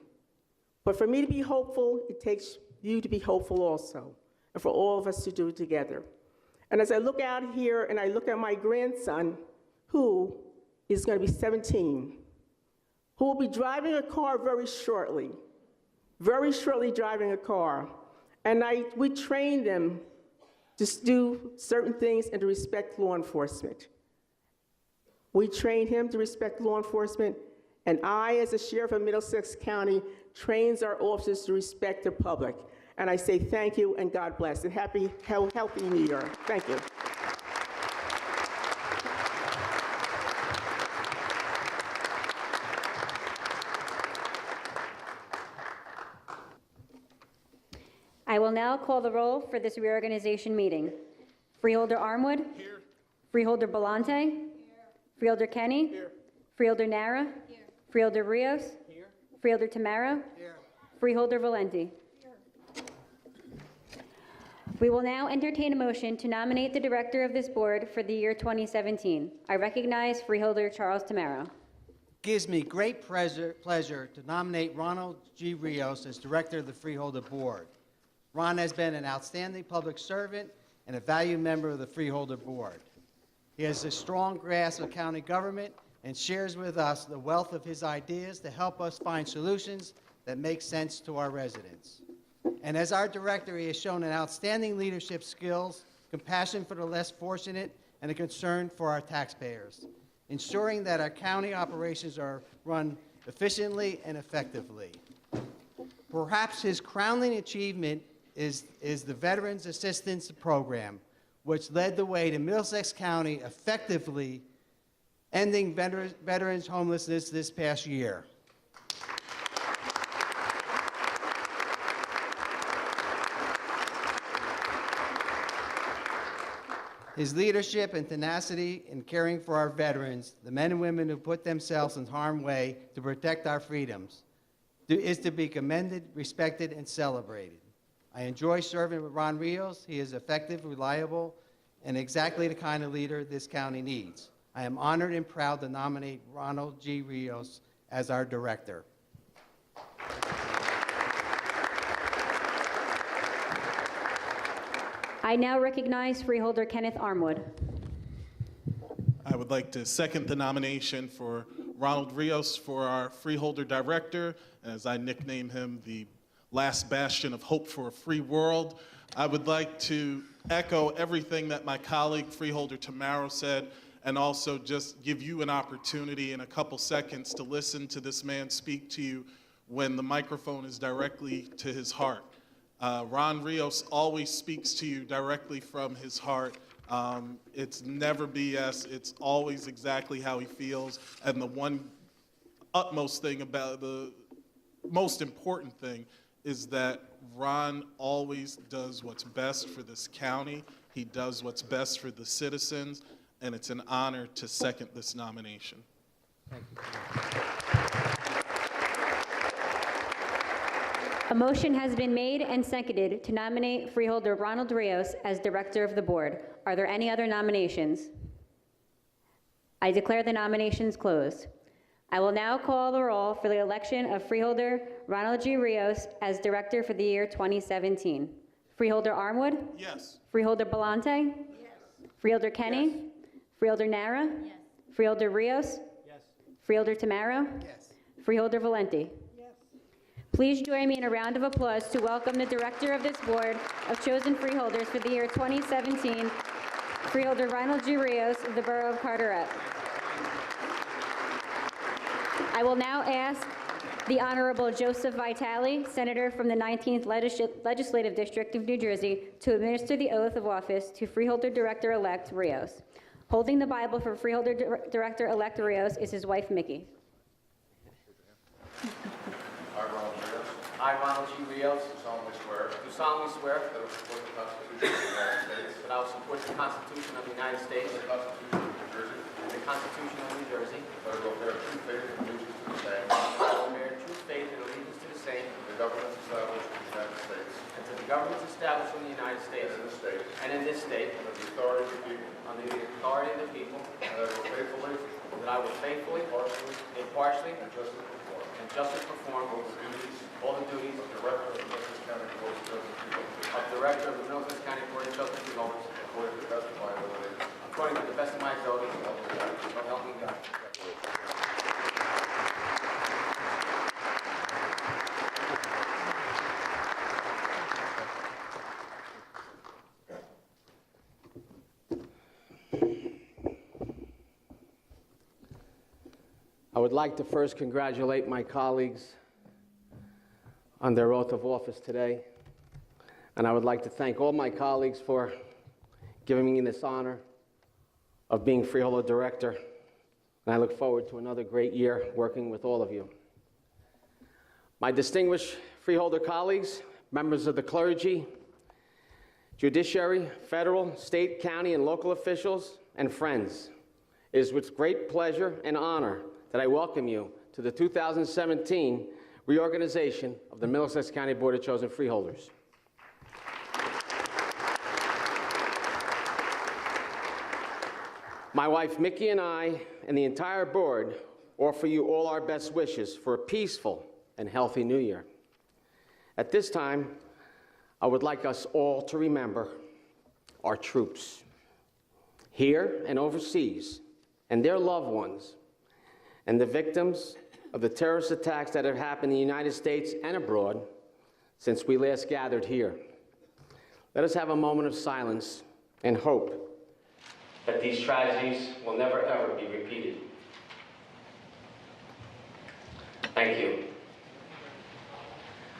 But for me to be hopeful, it takes you to be hopeful also, and for all of us to do it together. And as I look out here and I look at my grandson, who is going to be 17, who will be driving a car very shortly driving a car. And we train them to do certain things and to respect law enforcement. We train him to respect law enforcement, and I, as a sheriff of Middlesex County, trains our officers to respect the public. And I say thank you and God bless. And healthy New Year. Thank you. I will now call the roll for this reorganization meeting. Freeholder Armwood? Here. Freeholder Belante? Here. Freeholder Kenny? Here. Freeholder Nara? Here. Freeholder Rios? Here. Freeholder Tamaro? Here. Freeholder Valenti? Here. We will now entertain a motion to nominate the director of this board for the year 2017. I recognize Freeholder Charles Tamaro. Gives me great pleasure to nominate Ronald G. Rios as director of the Freeholder Board. Ron has been an outstanding public servant and a valued member of the Freeholder Board. He has a strong grasp of county government and shares with us the wealth of his ideas to help us find solutions that make sense to our residents. And as our director, he has shown an outstanding leadership skills, compassion for the less fortunate, and a concern for our taxpayers, ensuring that our county operations are run efficiently and effectively. Perhaps his crowning achievement is the Veterans Assistance Program, which led the way to Middlesex County effectively ending veterans homelessness this past year. His leadership and tenacity in caring for our veterans, the men and women who put themselves in harm's way to protect our freedoms, is to be commended, respected, and celebrated. I enjoy serving with Ron Rios. He is effective, reliable, and exactly the kind of leader this county needs. I am honored and proud to nominate Ronald G. Rios as our director. I now recognize Freeholder Kenneth Armwood. I would like to second the nomination for Ronald Rios for our Freeholder Director, as I nickname him the last bastion of hope for a free world. I would like to echo everything that my colleague Freeholder Tamaro said, and also just give you an opportunity in a couple seconds to listen to this man speak to you when the microphone is directly to his heart. Ron Rios always speaks to you directly from his heart. It's never BS. It's always exactly how he feels. And the one utmost thing about the most important thing is that Ron always does what's best for this county. He does what's best for the citizens, and it's an honor to second this nomination. Thank you. A motion has been made and seconded to nominate Freeholder Ronald Rios as director of the board. Are there any other nominations? I declare the nominations closed. I will now call the roll for the election of Freeholder Ronald G. Rios as director for the year 2017. Freeholder Armwood? Yes. Freeholder Belante? Yes. Freeholder Kenny? Yes. Freeholder Nara? Yes. Freeholder Rios? Yes. Freeholder Tamaro? Yes. Freeholder Valenti? Yes. Please join me in a round of applause to welcome the director of this board of chosen freeholders for the year 2017, Freeholder Ronald G. Rios of the Borough of Carteret. I will now ask the Honorable Joseph Vitale, Senator from the 19th Legislative District of New Jersey, to administer the oath of office to Freeholder Director-elect Rios. Holding the Bible for Freeholder Director-elect Rios is his wife, Mickey. I, Ronald G. Rios, do solemnly swear that I will support the Constitution of the United States and the Constitution of New Jersey. That I will bear true faith and allegiance to the same. I will bear true faith and allegiance to the same. And the governments established in the United States. And to the governments established in the United States. And in this state. And in this state. Under the authority of the people. Under the authority of the people. And that I will faithfully, impartially, and justly perform all the duties of Director of the Middlesex County Board of Chosen Freeholders. Of Director of the Middlesex County Board of Chosen Freeholders. According to the best of my ability. So help me God. I would like to first congratulate my colleagues on their oath of office today. And I would like to thank all my colleagues for giving me this honor of being Freeholder Director. And I look forward to another great year working with all of you. My distinguished Freeholder colleagues, members of the clergy, judiciary, federal, state, county, and local officials, and friends, it is with great pleasure and honor that I welcome you to the 2017 reorganization of the Middlesex County Board of Chosen Freeholders. My wife Mickey and I and the entire board offer you all our best wishes for a peaceful and healthy new year. At this time, I would like us all to remember our troops here and overseas and their loved ones and the victims of the terrorist attacks that have happened in the United States and abroad since we last gathered here. Let us have a moment of silence and hope that these tragedies will never, ever be repeated. Thank you.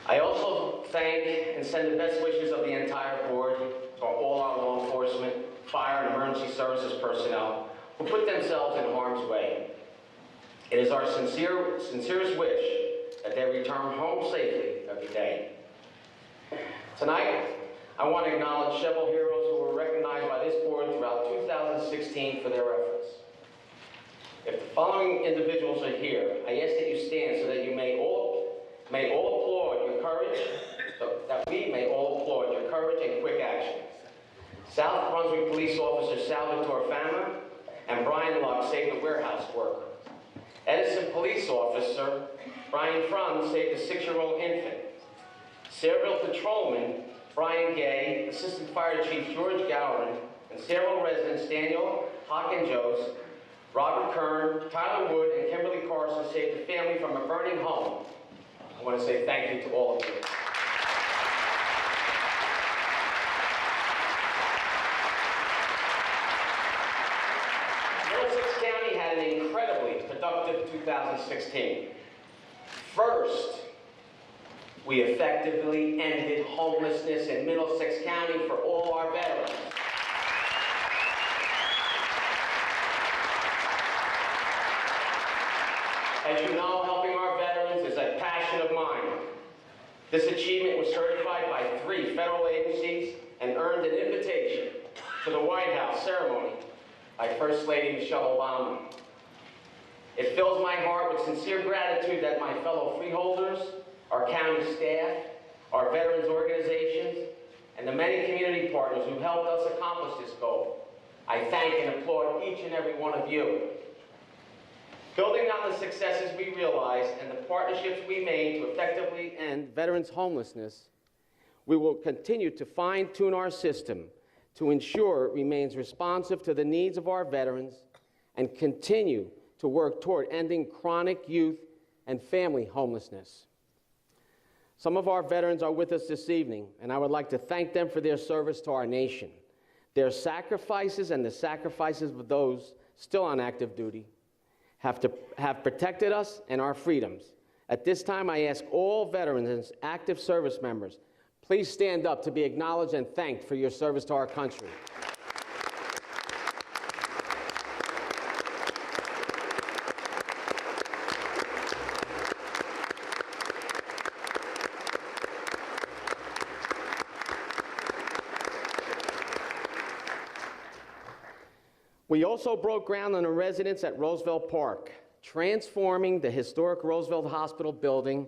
I also thank and send the best wishes of the entire board to all our law enforcement, fire, and emergency services personnel who put themselves in harm's way. It is our sincerest wish that they return home safely every day. Tonight, I want to acknowledge several heroes who were recognized by this board throughout 2016 for their efforts. If the following individuals are here, I ask that you stand so that you may all applaud your courage, that we may all applaud your courage and quick action. South Brunswick Police Officer Salvatore Fama and Brian Luck saved a warehouse worker. Edison Police Officer Brian Franz saved a 6-year-old infant. Serial Patrolman Brian Gay, Assistant Fire Chief George Gowron, and Serial residents Daniel Hawkins-Jones, Robert Kern, Tyler Wood, and Kimberly Carson saved the family from a burning home. I want to say thank you to all of you. Middlesex County had an incredibly productive 2016. First, we effectively ended homelessness in Middlesex County for all our veterans. As you know, helping our veterans is a passion of mine. This achievement was certified by 3 federal agencies and earned an invitation to the White House ceremony by First Lady Michelle Obama. It fills my heart with sincere gratitude that my fellow freeholders, our county staff, our veterans organizations, and the many community partners who helped us accomplish this goal. I thank and applaud each and every one of you. Building on the successes we realized and the partnerships we made to effectively end veterans' homelessness, we will continue to fine-tune our system to ensure it remains responsive to the needs of our veterans and continue to work toward ending chronic youth and family homelessness. Some of our veterans are with us this evening, and I would like to thank them for their service to our nation. Their sacrifices and the sacrifices of those still on active duty have protected us and our freedoms. At this time, I ask all veterans and active service members, please stand up to be acknowledged and thanked for your service to our country. We also broke ground on a residence at Roosevelt Park, transforming the historic Roosevelt Hospital building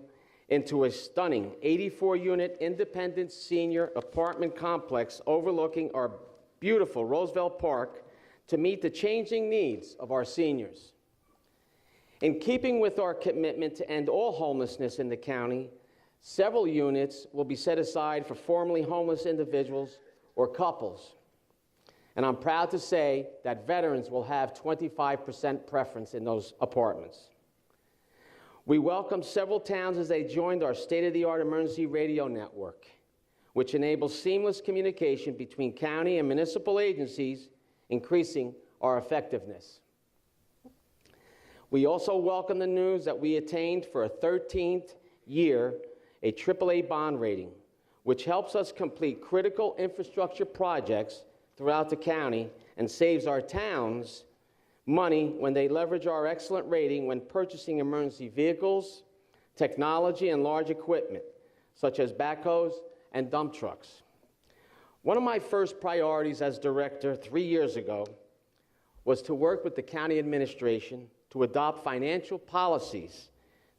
into a stunning 84-unit independent senior apartment complex overlooking our beautiful Roosevelt Park to meet the changing needs of our seniors. In keeping with our commitment to end all homelessness in the county, several units will be set aside for formerly homeless individuals or couples. And I'm proud to say that veterans will have 25% preference in those apartments. We welcome several towns as they joined our state-of-the-art emergency radio network, which enables seamless communication between county and municipal agencies, increasing our effectiveness. We also welcome the news that we attained for a 13th year a AAA bond rating, which helps us complete critical infrastructure projects throughout the county and saves our towns money when they leverage our excellent rating when purchasing emergency vehicles, technology, and large equipment, such as backhoes and dump trucks. One of my first priorities as director 3 years ago was to work with the county administration to adopt financial policies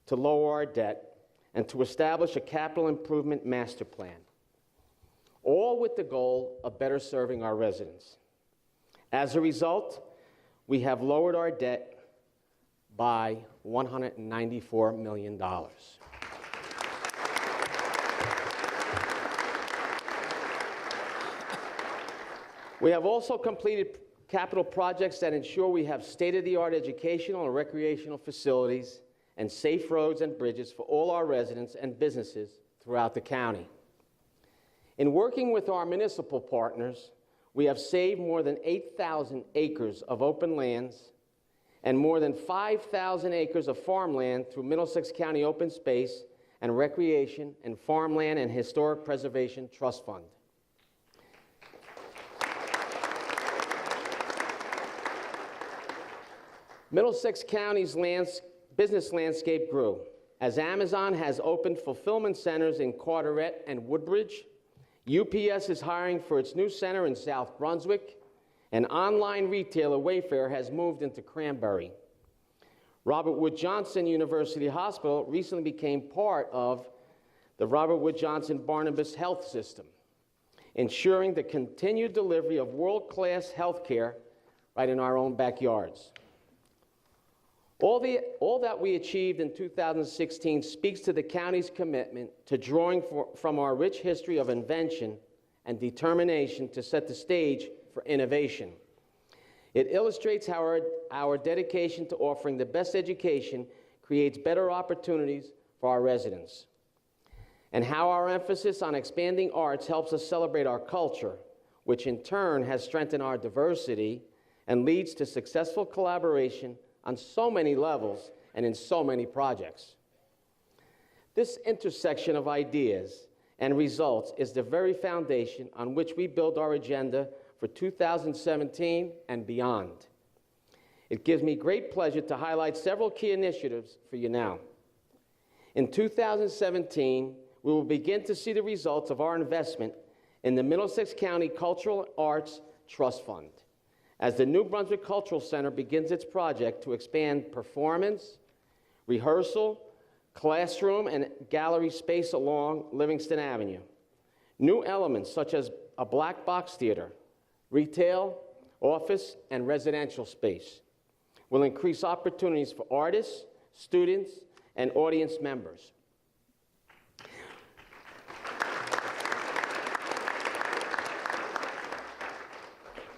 to lower our debt and to establish a capital improvement master plan, all with the goal of better serving our residents. As a result, we have lowered our debt by $194 million. We have also completed capital projects that ensure we have state-of-the-art educational and recreational facilities and safe roads and bridges for all our residents and businesses throughout the county. In working with our municipal partners, we have saved more than 8,000 acres of open lands and more than 5,000 acres of farmland through Middlesex County Open Space and Recreation and Farmland and Historic Preservation Trust Fund. Middlesex County's business landscape grew as Amazon has opened fulfillment centers in Carteret and Woodbridge. UPS is hiring for its new center in South Brunswick, and online retailer Wayfair has moved into Cranberry. Robert Wood Johnson University Hospital recently became part of the Robert Wood Johnson Barnabas Health System, ensuring the continued delivery of world-class health care right in our own backyards. All that we achieved in 2016 speaks to the county's commitment to drawing from our rich history of invention and determination to set the stage for innovation. It illustrates how our dedication to offering the best education creates better opportunities for our residents, and how our emphasis on expanding arts helps us celebrate our culture, which in turn has strengthened our diversity and leads to successful collaboration on so many levels and in so many projects. This intersection of ideas and results is the very foundation on which we build our agenda for 2017 and beyond. It gives me great pleasure to highlight several key initiatives for you now. In 2017, we will begin to see the results of our investment in the Middlesex County Cultural Arts Trust Fund, as the New Brunswick Cultural Center begins its project to expand performance, rehearsal, classroom, and gallery space along Livingston Avenue. New elements such as a black box theater, retail, office, and residential space will increase opportunities for artists, students, and audience members.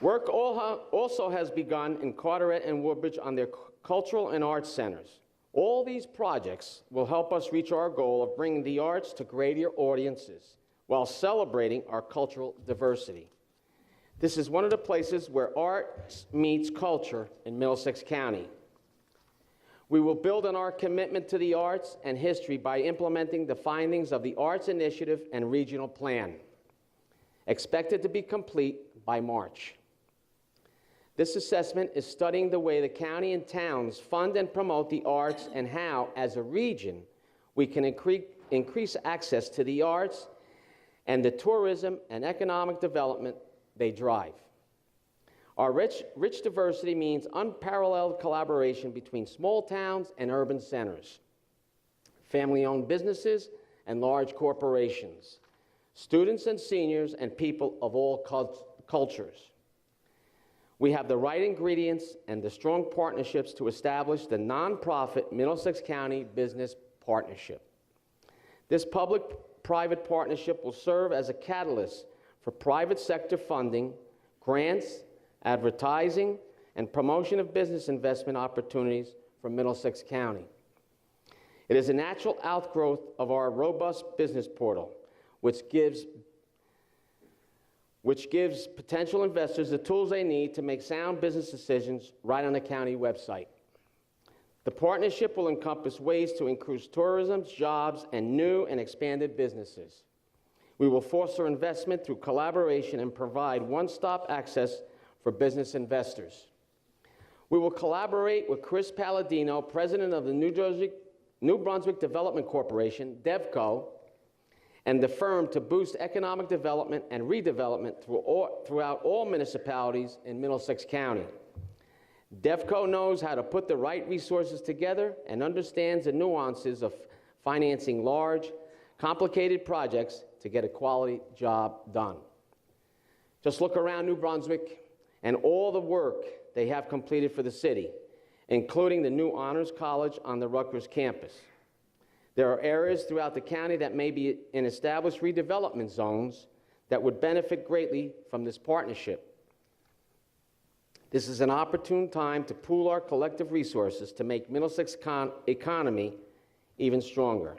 Work also has begun in Carteret and Woodbridge on their cultural and arts centers. All these projects will help us reach our goal of bringing the arts to greater audiences while celebrating our cultural diversity. This is one of the places where art meets culture in Middlesex County. We will build on our commitment to the arts and history by implementing the findings of the Arts Initiative and Regional Plan, expected to be complete by March. This assessment is studying the way the county and towns fund and promote the arts and how, as a region, we can increase access to the arts and the tourism and economic development they drive. Our rich diversity means unparalleled collaboration between small towns and urban centers, family-owned businesses and large corporations, students and seniors, and people of all cultures. We have the right ingredients and the strong partnerships to establish the nonprofit Middlesex County Business Partnership. This public-private partnership will serve as a catalyst for private sector funding, grants, advertising, and promotion of business investment opportunities for Middlesex County. It is a natural outgrowth of our robust business portal, which gives potential investors the tools they need to make sound business decisions right on the county website. The partnership will encompass ways to increase tourism, jobs, and new and expanded businesses. We will foster investment through collaboration and provide one-stop access for business investors. We will collaborate with Chris Palladino, president of the New Brunswick Development Corporation, DevCo, and the firm to boost economic development and redevelopment throughout all municipalities in Middlesex County. DevCo knows how to put the right resources together and understands the nuances of financing large, complicated projects to get a quality job done. Just look around New Brunswick and all the work they have completed for the city, including the new Honors College on the Rutgers campus. There are areas throughout the county that may be in established redevelopment zones that would benefit greatly from this partnership. This is an opportune time to pool our collective resources to make Middlesex economy even stronger.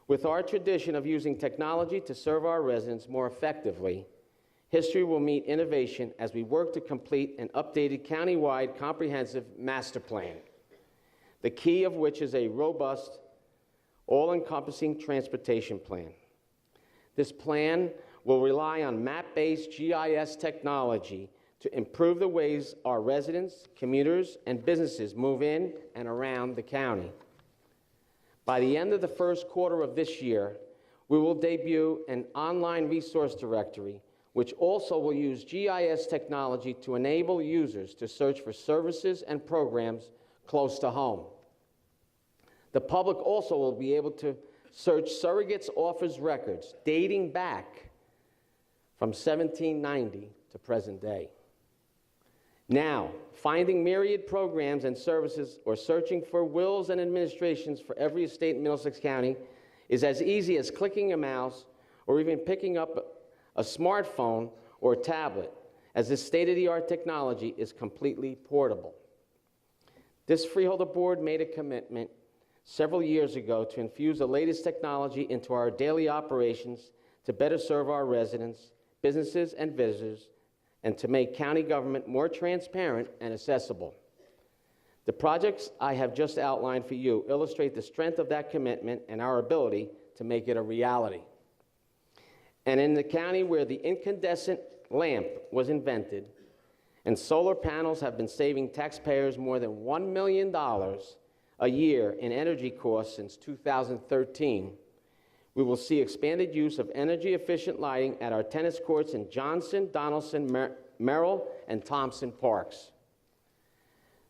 With our tradition of using technology to serve our residents more effectively, history will meet innovation as we work to complete an updated countywide comprehensive master plan, the key of which is a robust, all-encompassing transportation plan. This plan will rely on map-based GIS technology to improve the ways our residents, commuters, and businesses move in and around the county. By the end of the first quarter of this year, we will debut an online resource directory, which also will use GIS technology to enable users to search for services and programs close to home. The public also will be able to search surrogates' office records dating back from 1790 to present day. Now, finding myriad programs and services or searching for wills and administrations for every estate in Middlesex County is as easy as clicking a mouse or even picking up a smartphone or tablet, as this state-of-the-art technology is completely portable. This Freeholder Board made a commitment several years ago to infuse the latest technology into our daily operations to better serve our residents, businesses, and visitors, and to make county government more transparent and accessible. The projects I have just outlined for you illustrate the strength of that commitment and our ability to make it a reality. And in the county where the incandescent lamp was invented and solar panels have been saving taxpayers more than $1 million a year in energy costs since 2013, we will see expanded use of energy-efficient lighting at our tennis courts in Johnson, Donaldson, Merrill, and Thompson parks.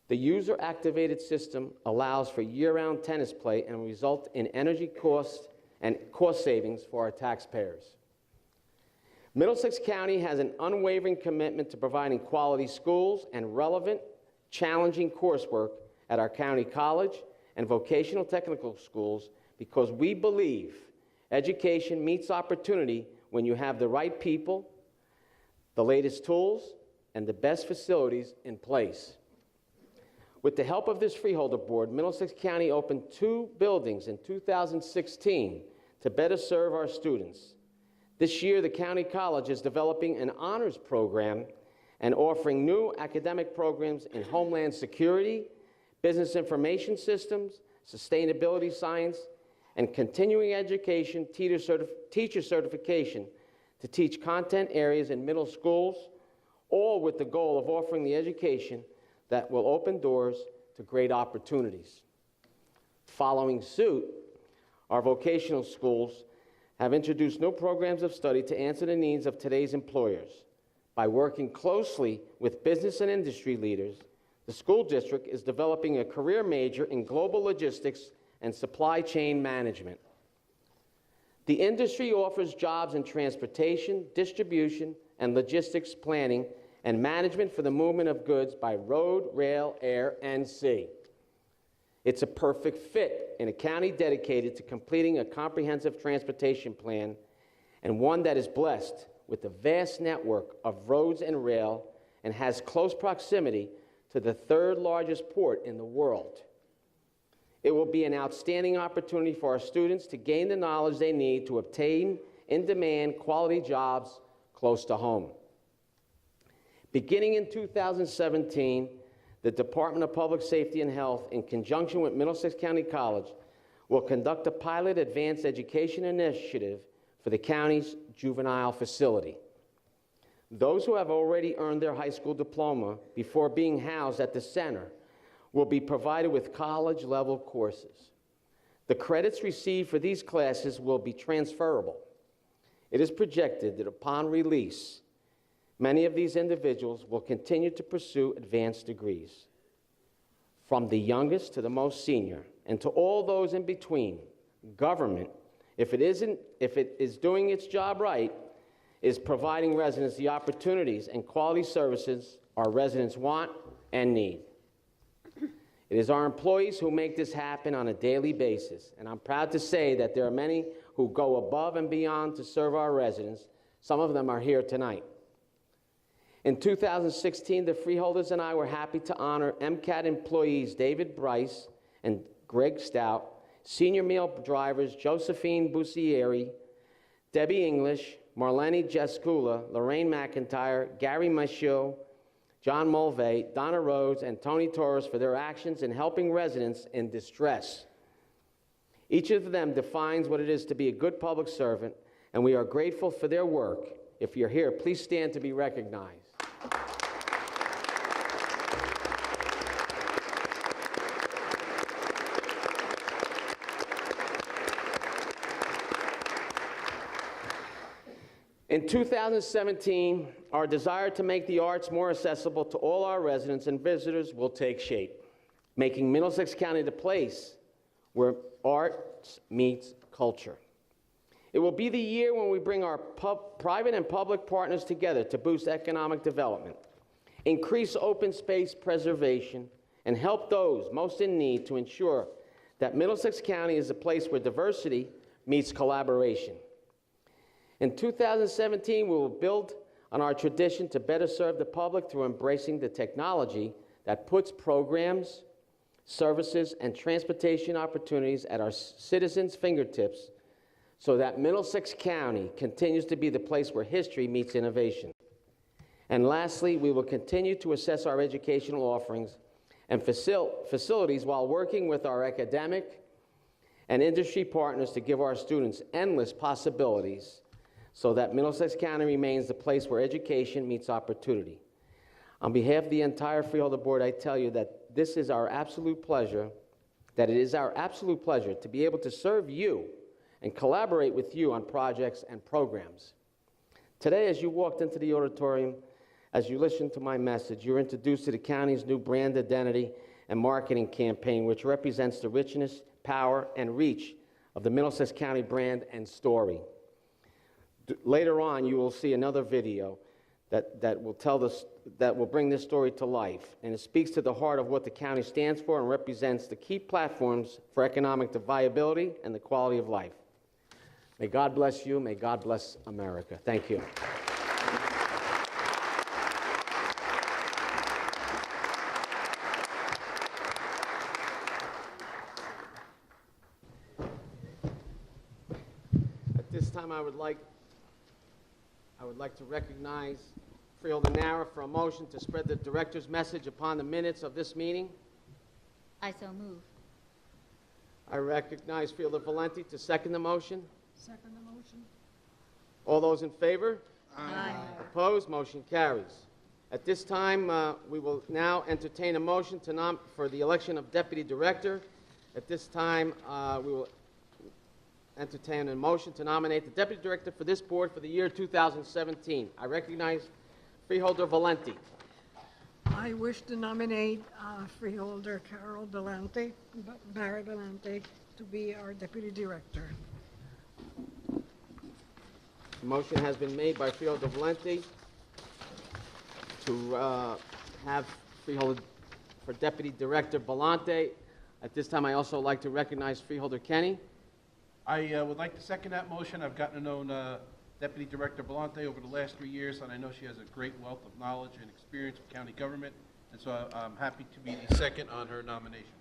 The user-activated system allows for year-round tennis play and will result in energy costs and cost savings for our taxpayers. Middlesex County has an unwavering commitment to providing quality schools and relevant, challenging coursework at our county college and vocational technical schools because we believe education meets opportunity when you have the right people, the latest tools, and the best facilities in place. With the help of this Freeholder Board, Middlesex County opened 2 buildings in 2016 to better serve our students. This year, the County College is developing an honors program and offering new academic programs in Homeland Security, Business Information Systems, Sustainability Science, and Continuing Education teacher certification to teach content areas in middle schools, all with the goal of offering the education that will open doors to great opportunities. Following suit, our vocational schools have introduced new programs of study to answer the needs of today's employers. By working closely with business and industry leaders, the school district is developing a career major in global logistics and supply chain management. The industry offers jobs in transportation, distribution, and logistics planning and management for the movement of goods by road, rail, air, and sea. It's a perfect fit in a county dedicated to completing a comprehensive transportation plan and one that is blessed with a vast network of roads and rail and has close proximity to the 3rd largest port in the world. It will be an outstanding opportunity for our students to gain the knowledge they need to obtain in-demand quality jobs close to home. Beginning in 2017, the Department of Public Safety and Health, in conjunction with Middlesex County College, will conduct a pilot advanced education initiative for the county's juvenile facility. Those who have already earned their high school diploma before being housed at the center will be provided with college-level courses. The credits received for these classes will be transferable. It is projected that upon release, many of these individuals will continue to pursue advanced degrees. From the youngest to the most senior, and to all those in between, government, if it is doing its job right, is providing residents the opportunities and quality services our residents want and need. It is our employees who make this happen on a daily basis, and I'm proud to say that there are many who go above and beyond to serve our residents. Some of them are here tonight. In 2016, the Freeholders and I were happy to honor MCAT employees David Bryce and Greg Stout, senior meal drivers Josephine Bussieri, Debbie English, Marlene Jescula, Lorraine McIntyre, Gary Michaud, John Mulvey, Donna Rhodes, and Tony Torres for their actions in helping residents in distress. Each of them defines what it is to be a good public servant, and we are grateful for their work. If you're here, please stand to be recognized. In 2017, our desire to make the arts more accessible to all our residents and visitors will take shape, making Middlesex County the place where arts meets culture. It will be the year when we bring our private and public partners together to boost economic development, increase open space preservation, and help those most in need to ensure that Middlesex County is a place where diversity meets collaboration. In 2017, we will build on our tradition to better serve the public through embracing the technology that puts programs, services, and transportation opportunities at our citizens' fingertips so that Middlesex County continues to be the place where history meets innovation. And lastly, we will continue to assess our educational offerings and facilities while working with our academic and industry partners to give our students endless possibilities so that Middlesex County remains the place where education meets opportunity. On behalf of the entire Freeholder Board, I tell you that it is our absolute pleasure to be able to serve you and collaborate with you on projects and programs. Today, as you walked into the auditorium, as you listened to my message, you're introduced to the county's new brand identity and marketing campaign, which represents the richness, power, and reach of the Middlesex County brand and story. Later on, you will see another video that will bring this story to life, and it speaks to the heart of what the county stands for and represents the key platforms for economic viability and the quality of life. May God bless you. May God bless America. Thank you. At this time, I would like to recognize Freeholder Nara for a motion to spread the director's message upon the minutes of this meeting. I so move. I recognize Freeholder Valenti to second the motion. Second the motion. All those in favor? Aye. Opposed? Motion carries. At this time, we will now entertain a motion for the election of deputy director. At this time, we will entertain a motion to nominate the deputy director for this board for the year 2017. I recognize Freeholder Valenti. I wish to nominate Freeholder Barry Belante, to be our deputy director. The motion has been made by Freeholder Valenti to have Freeholder for deputy director Belante. At this time, I also like to recognize Freeholder Kenny. I would like to second that motion. I've gotten to know Deputy Director Belante over the last 3 years, and I know she has a great wealth of knowledge and experience with county government, and so I'm happy to be the second on her nomination.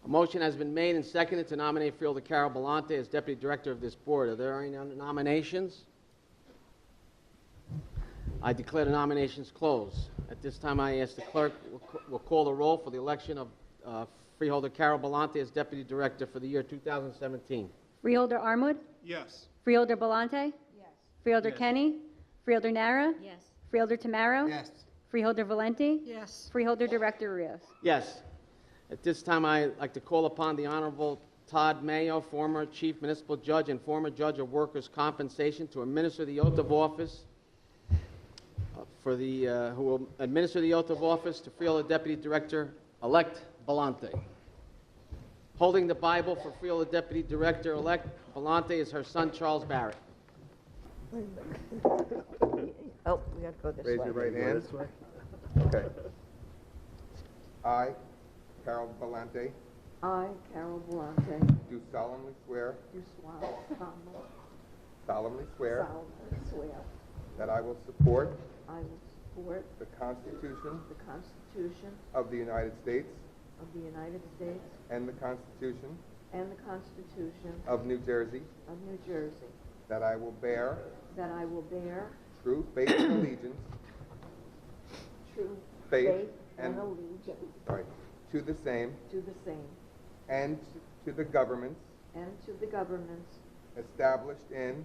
A motion has been made and seconded to nominate Freeholder Carol Belante as deputy director of this board. Are there any nominations? I declare the nominations closed. At this time, I ask the clerk will call the roll for the election of Freeholder Carol Belmonte as Deputy Director for the year 2017. Freeholder Armwood? Yes. Freeholder Belmonte? Yes. Freeholder Kenny? Freeholder Nara? Yes. Freeholder Tamaro? Yes. Freeholder Valenti? Yes. Freeholder Director Rios? Yes. At this time, I'd like to call upon the Honorable Todd Mayo, former Chief Municipal Judge and former Judge of Workers' Compensation, to administer the oath of office who will administer the oath of office to Freeholder Deputy Director-elect Belmonte. Holding the Bible for Freeholder Deputy Director-elect Belmonte is her son, Charles Barrett. Oh, we got to go this way. Raise your right hand. Okay. I, Carol Belmonte, I, Carol Belmonte, do solemnly swear do solemnly swear solemnly swear that I will support I will support the Constitution the Constitution of the United States of the United States and the Constitution and the Constitution of New Jersey, of New Jersey, that I will bear that I will bear true faith and allegiance true Faith faith and- and allegiance sorry, to the same to the same and to the governments and to the governments established in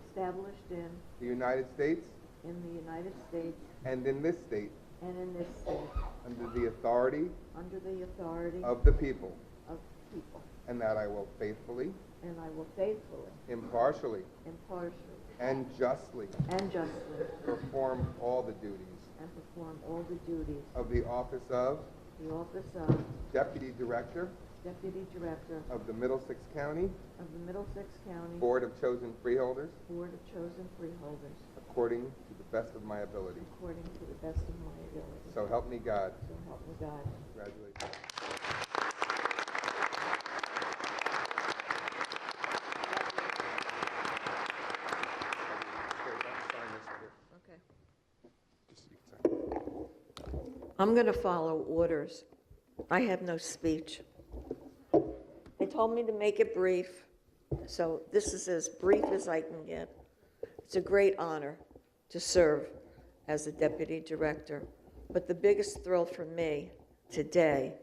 established in the United States the United States and in this state and in this state under the authority under the authority of the people, of people, and that I will faithfully, and I will faithfully, impartially, impartially, and justly and justly perform all the duties and perform all the duties of the office of the office of Deputy Director Deputy Director of the Middlesex County of the Middlesex County Board of Chosen Freeholders Board of Chosen Freeholders according to the best of my ability. according to the best of my ability. So help me God. So help me God. Congratulations. I'm going to follow orders. I have no speech. They told me to make it brief, so this is as brief as I can get. It's a great honor to serve as the deputy director, but the biggest thrill for me today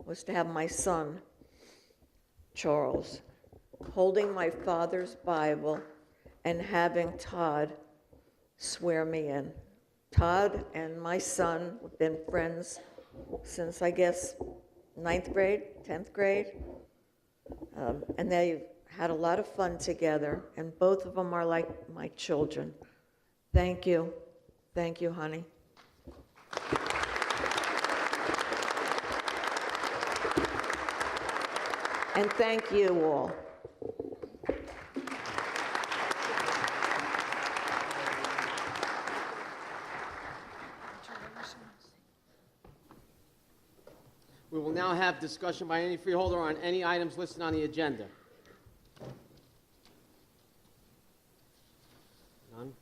was to have my son, Charles, holding my father's Bible and having Todd swear me in. Todd and my son have been friends since, I guess, 9th grade, 10th grade. And they've had a lot of fun together, and both of them are like my children. Thank you. Thank you, honey. And thank you all. We will now have discussion by any freeholder on any items listed on the agenda. None?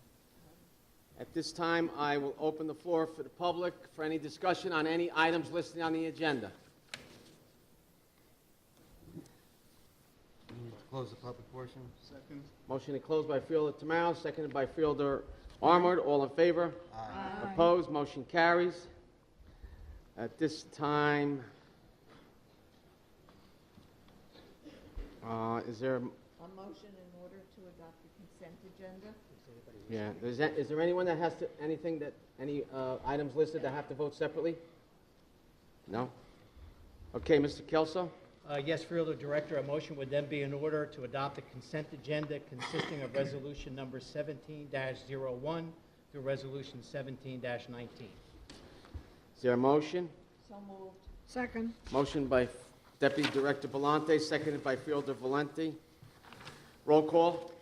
At this time, I will open the floor for the public for any discussion on any items listed on the agenda. Move to close the public portion. Second. Motion to close by Freeholder Tamaro, seconded by Freeholder Armored. All in favor? Aye. Opposed? Motion carries. At this time, is there, A motion in order to adopt the consent agenda? yeah, is there anyone that has to, any items listed that have to vote separately? No? Okay, Mr. Kelso? Yes, Freeholder Director, a motion would then be in order to adopt the consent agenda consisting of resolution number 17-01 through resolution 17-19. Is there a motion? So moved. Second. Motion by Deputy Director Belmonte, seconded by Freeholder Valenti. Roll call?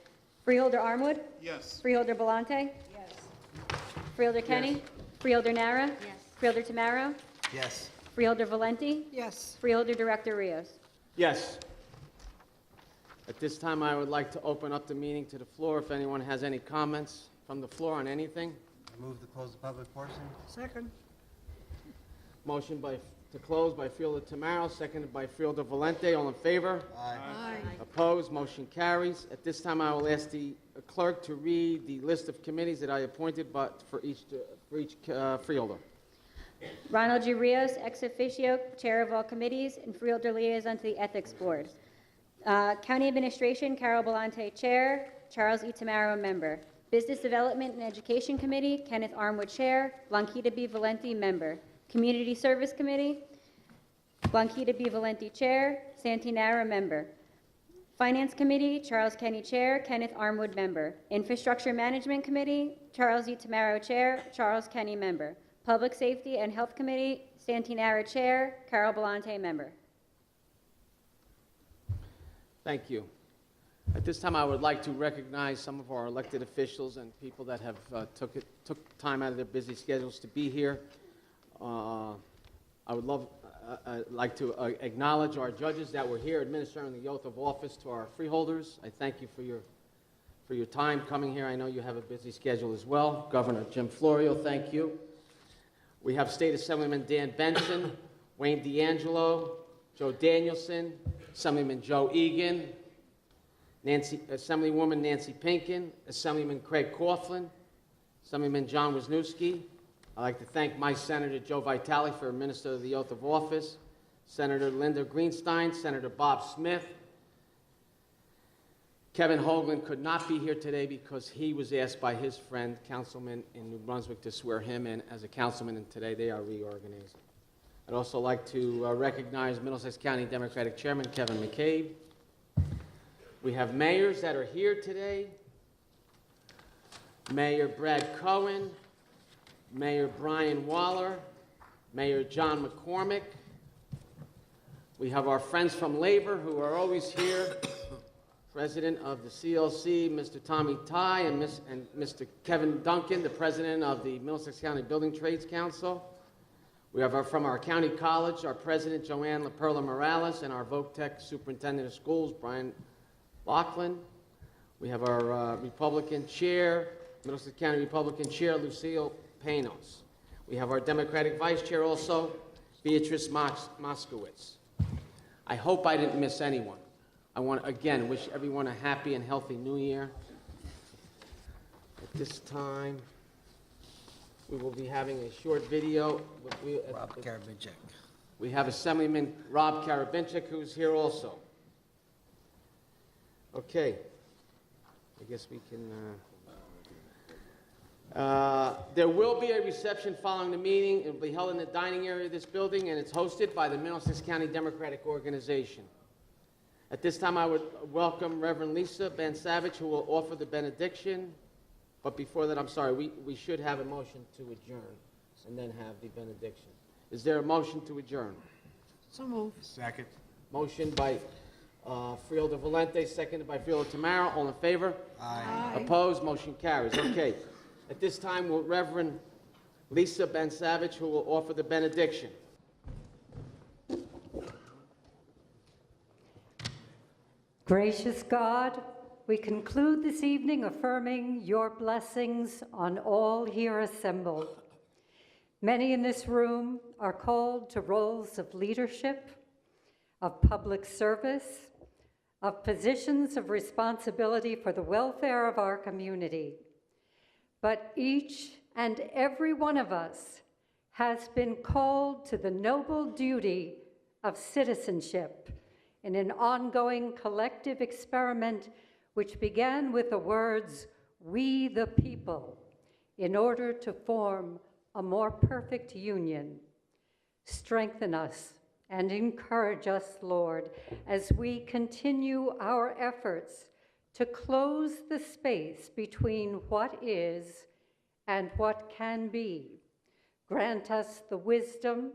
Freeholder Armwood? Yes. Freeholder Belmonte? Yes. Freeholder Kenny? Freeholder Nara? Yes. Freeholder Tamaro? Yes. Freeholder Valenti? Yes. Freeholder Director Rios? Yes. At this time, I would like to open up the meeting to the floor if anyone has any comments from the floor on anything. Move to close the public portion. Second. Motion by to close by Freeholder Tamaro, seconded by Freeholder Valente. All in favor? Aye. Opposed? Motion carries. At this time, I will ask the clerk to read the list of committees that I appointed, but for each freeholder. Ronald G. Rios, ex officio, Chair of all committees, and Freeholder Liaison to the Ethics Board. County Administration, Carol Belante, Chair, Charles E. Tamaro, Member. Business Development and Education Committee, Kenneth Armwood, Chair, Blanquita B. Valenti, Member. Community Service Committee, Blanquita B. Valenti, Chair, Santinara, Member. Finance Committee, Charles Kenny, Chair, Kenneth Armwood, Member. Infrastructure Management Committee, Charles E. Tamaro, Chair, Charles Kenny, Member. Public Safety and Health Committee, Santinara, Chair, Carol Belante, Member. Thank you. At this time, I would like to recognize some of our elected officials and people that have took time out of their busy schedules to be here. I would like to acknowledge our judges that were here administering the oath of office to our freeholders. I thank you for your time coming here. I know you have a busy schedule as well. Governor Jim Florio, thank you. We have State Assemblyman Dan Benson, Wayne D'Angelo, Joe Danielson, Assemblyman Joe Egan, Assemblywoman Nancy Pinkin, Assemblyman Craig Coughlin, Assemblyman John Wisniewski. I'd like to thank my Senator Joe Vitale for administering the oath of office, Senator Linda Greenstein, Senator Bob Smith. Kevin Hoagland could not be here today because he was asked by his friend, councilman in New Brunswick, to swear him in as a councilman, and today they are reorganizing. I'd also like to recognize Middlesex County Democratic Chairman Kevin McCabe. We have mayors that are here today. Mayor Brad Cohen, Mayor Brian Waller, Mayor John McCormick. We have our friends from Labor who are always here. President of the CLC, Mr. Tommy Ty, and Mr. Kevin Duncan, the president of the Middlesex County Building Trades Council. We have from our county college, our president, Joanne LaPerla Morales, and our VOC superintendent of schools, Brian Laughlin. We have our Republican chair, Middlesex County Republican chair, Lucille Panos. We have our Democratic vice chair also, Beatrice Moskowitz. I hope I didn't miss anyone. I want to, again, wish everyone a happy and healthy new year. At this time, we will be having a short video. Rob Karabinchik. We have Assemblyman Rob Karabinchik, who's here also. Okay. I guess we can... there will be a reception following the meeting. It will be held in the dining area of this building, and it's hosted by the Middlesex County Democratic Organization. At this time, I would welcome Reverend Lisa Ben Savage, who will offer the benediction. But before that, I'm sorry, we should have a motion to adjourn and then have the benediction. Is there a motion to adjourn? So moved. Second. Motion by Freeholder Valente, seconded by Freeholder Tamaro. All in favor? Aye. Opposed? Motion carries. Okay. At this time, will Reverend Lisa Ben Savage, who will offer the benediction. Gracious God, we conclude this evening affirming your blessings on all here assembled. Many in this room are called to roles of leadership, of public service, of positions of responsibility for the welfare of our community. But each and every one of us has been called to the noble duty of citizenship in an ongoing collective experiment which began with the words, "We the people," in order to form a more perfect union. Strengthen us and encourage us, Lord, as we continue our efforts to close the space between what is and what can be. Grant us the wisdom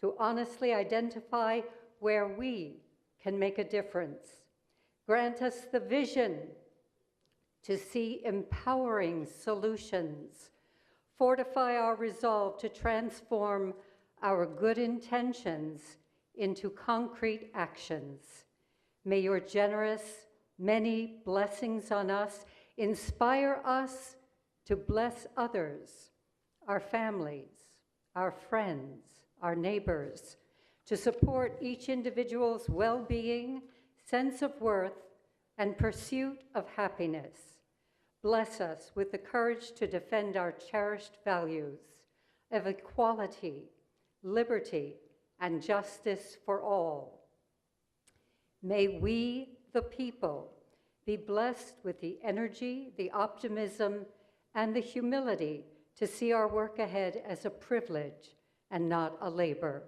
to honestly identify where we can make a difference. Grant us the vision to see empowering solutions. Fortify our resolve to transform our good intentions into concrete actions. May your generous, many blessings on us inspire us to bless others, our families, our friends, our neighbors, to support each individual's well-being, sense of worth, and pursuit of happiness. Bless us with the courage to defend our cherished values of equality, liberty, and justice for all. May we, the people, be blessed with the energy, the optimism, and the humility to see our work ahead as a privilege and not a labor.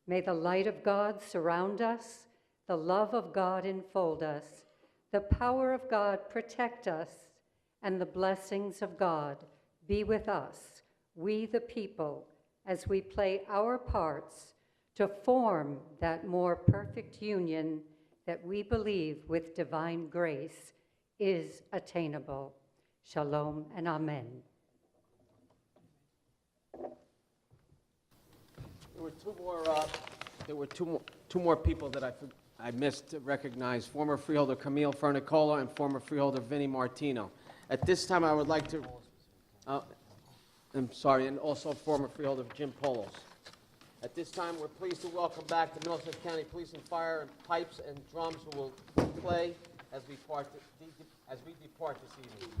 May the light of God surround us, the love of God enfold us, the power of God protect us, and the blessings of God be with us, we the people, as we play our parts to form that more perfect union that we believe with divine grace is attainable. Shalom and amen. There were two more people that I missed to recognize, former freeholder Camille Fernicola and former freeholder Vinnie Martino. At this time, I would like to, and also former freeholder Jim Polos. At this time, we're pleased to welcome back the Middlesex County Police and Fire and pipes and drums who will play as we depart this evening.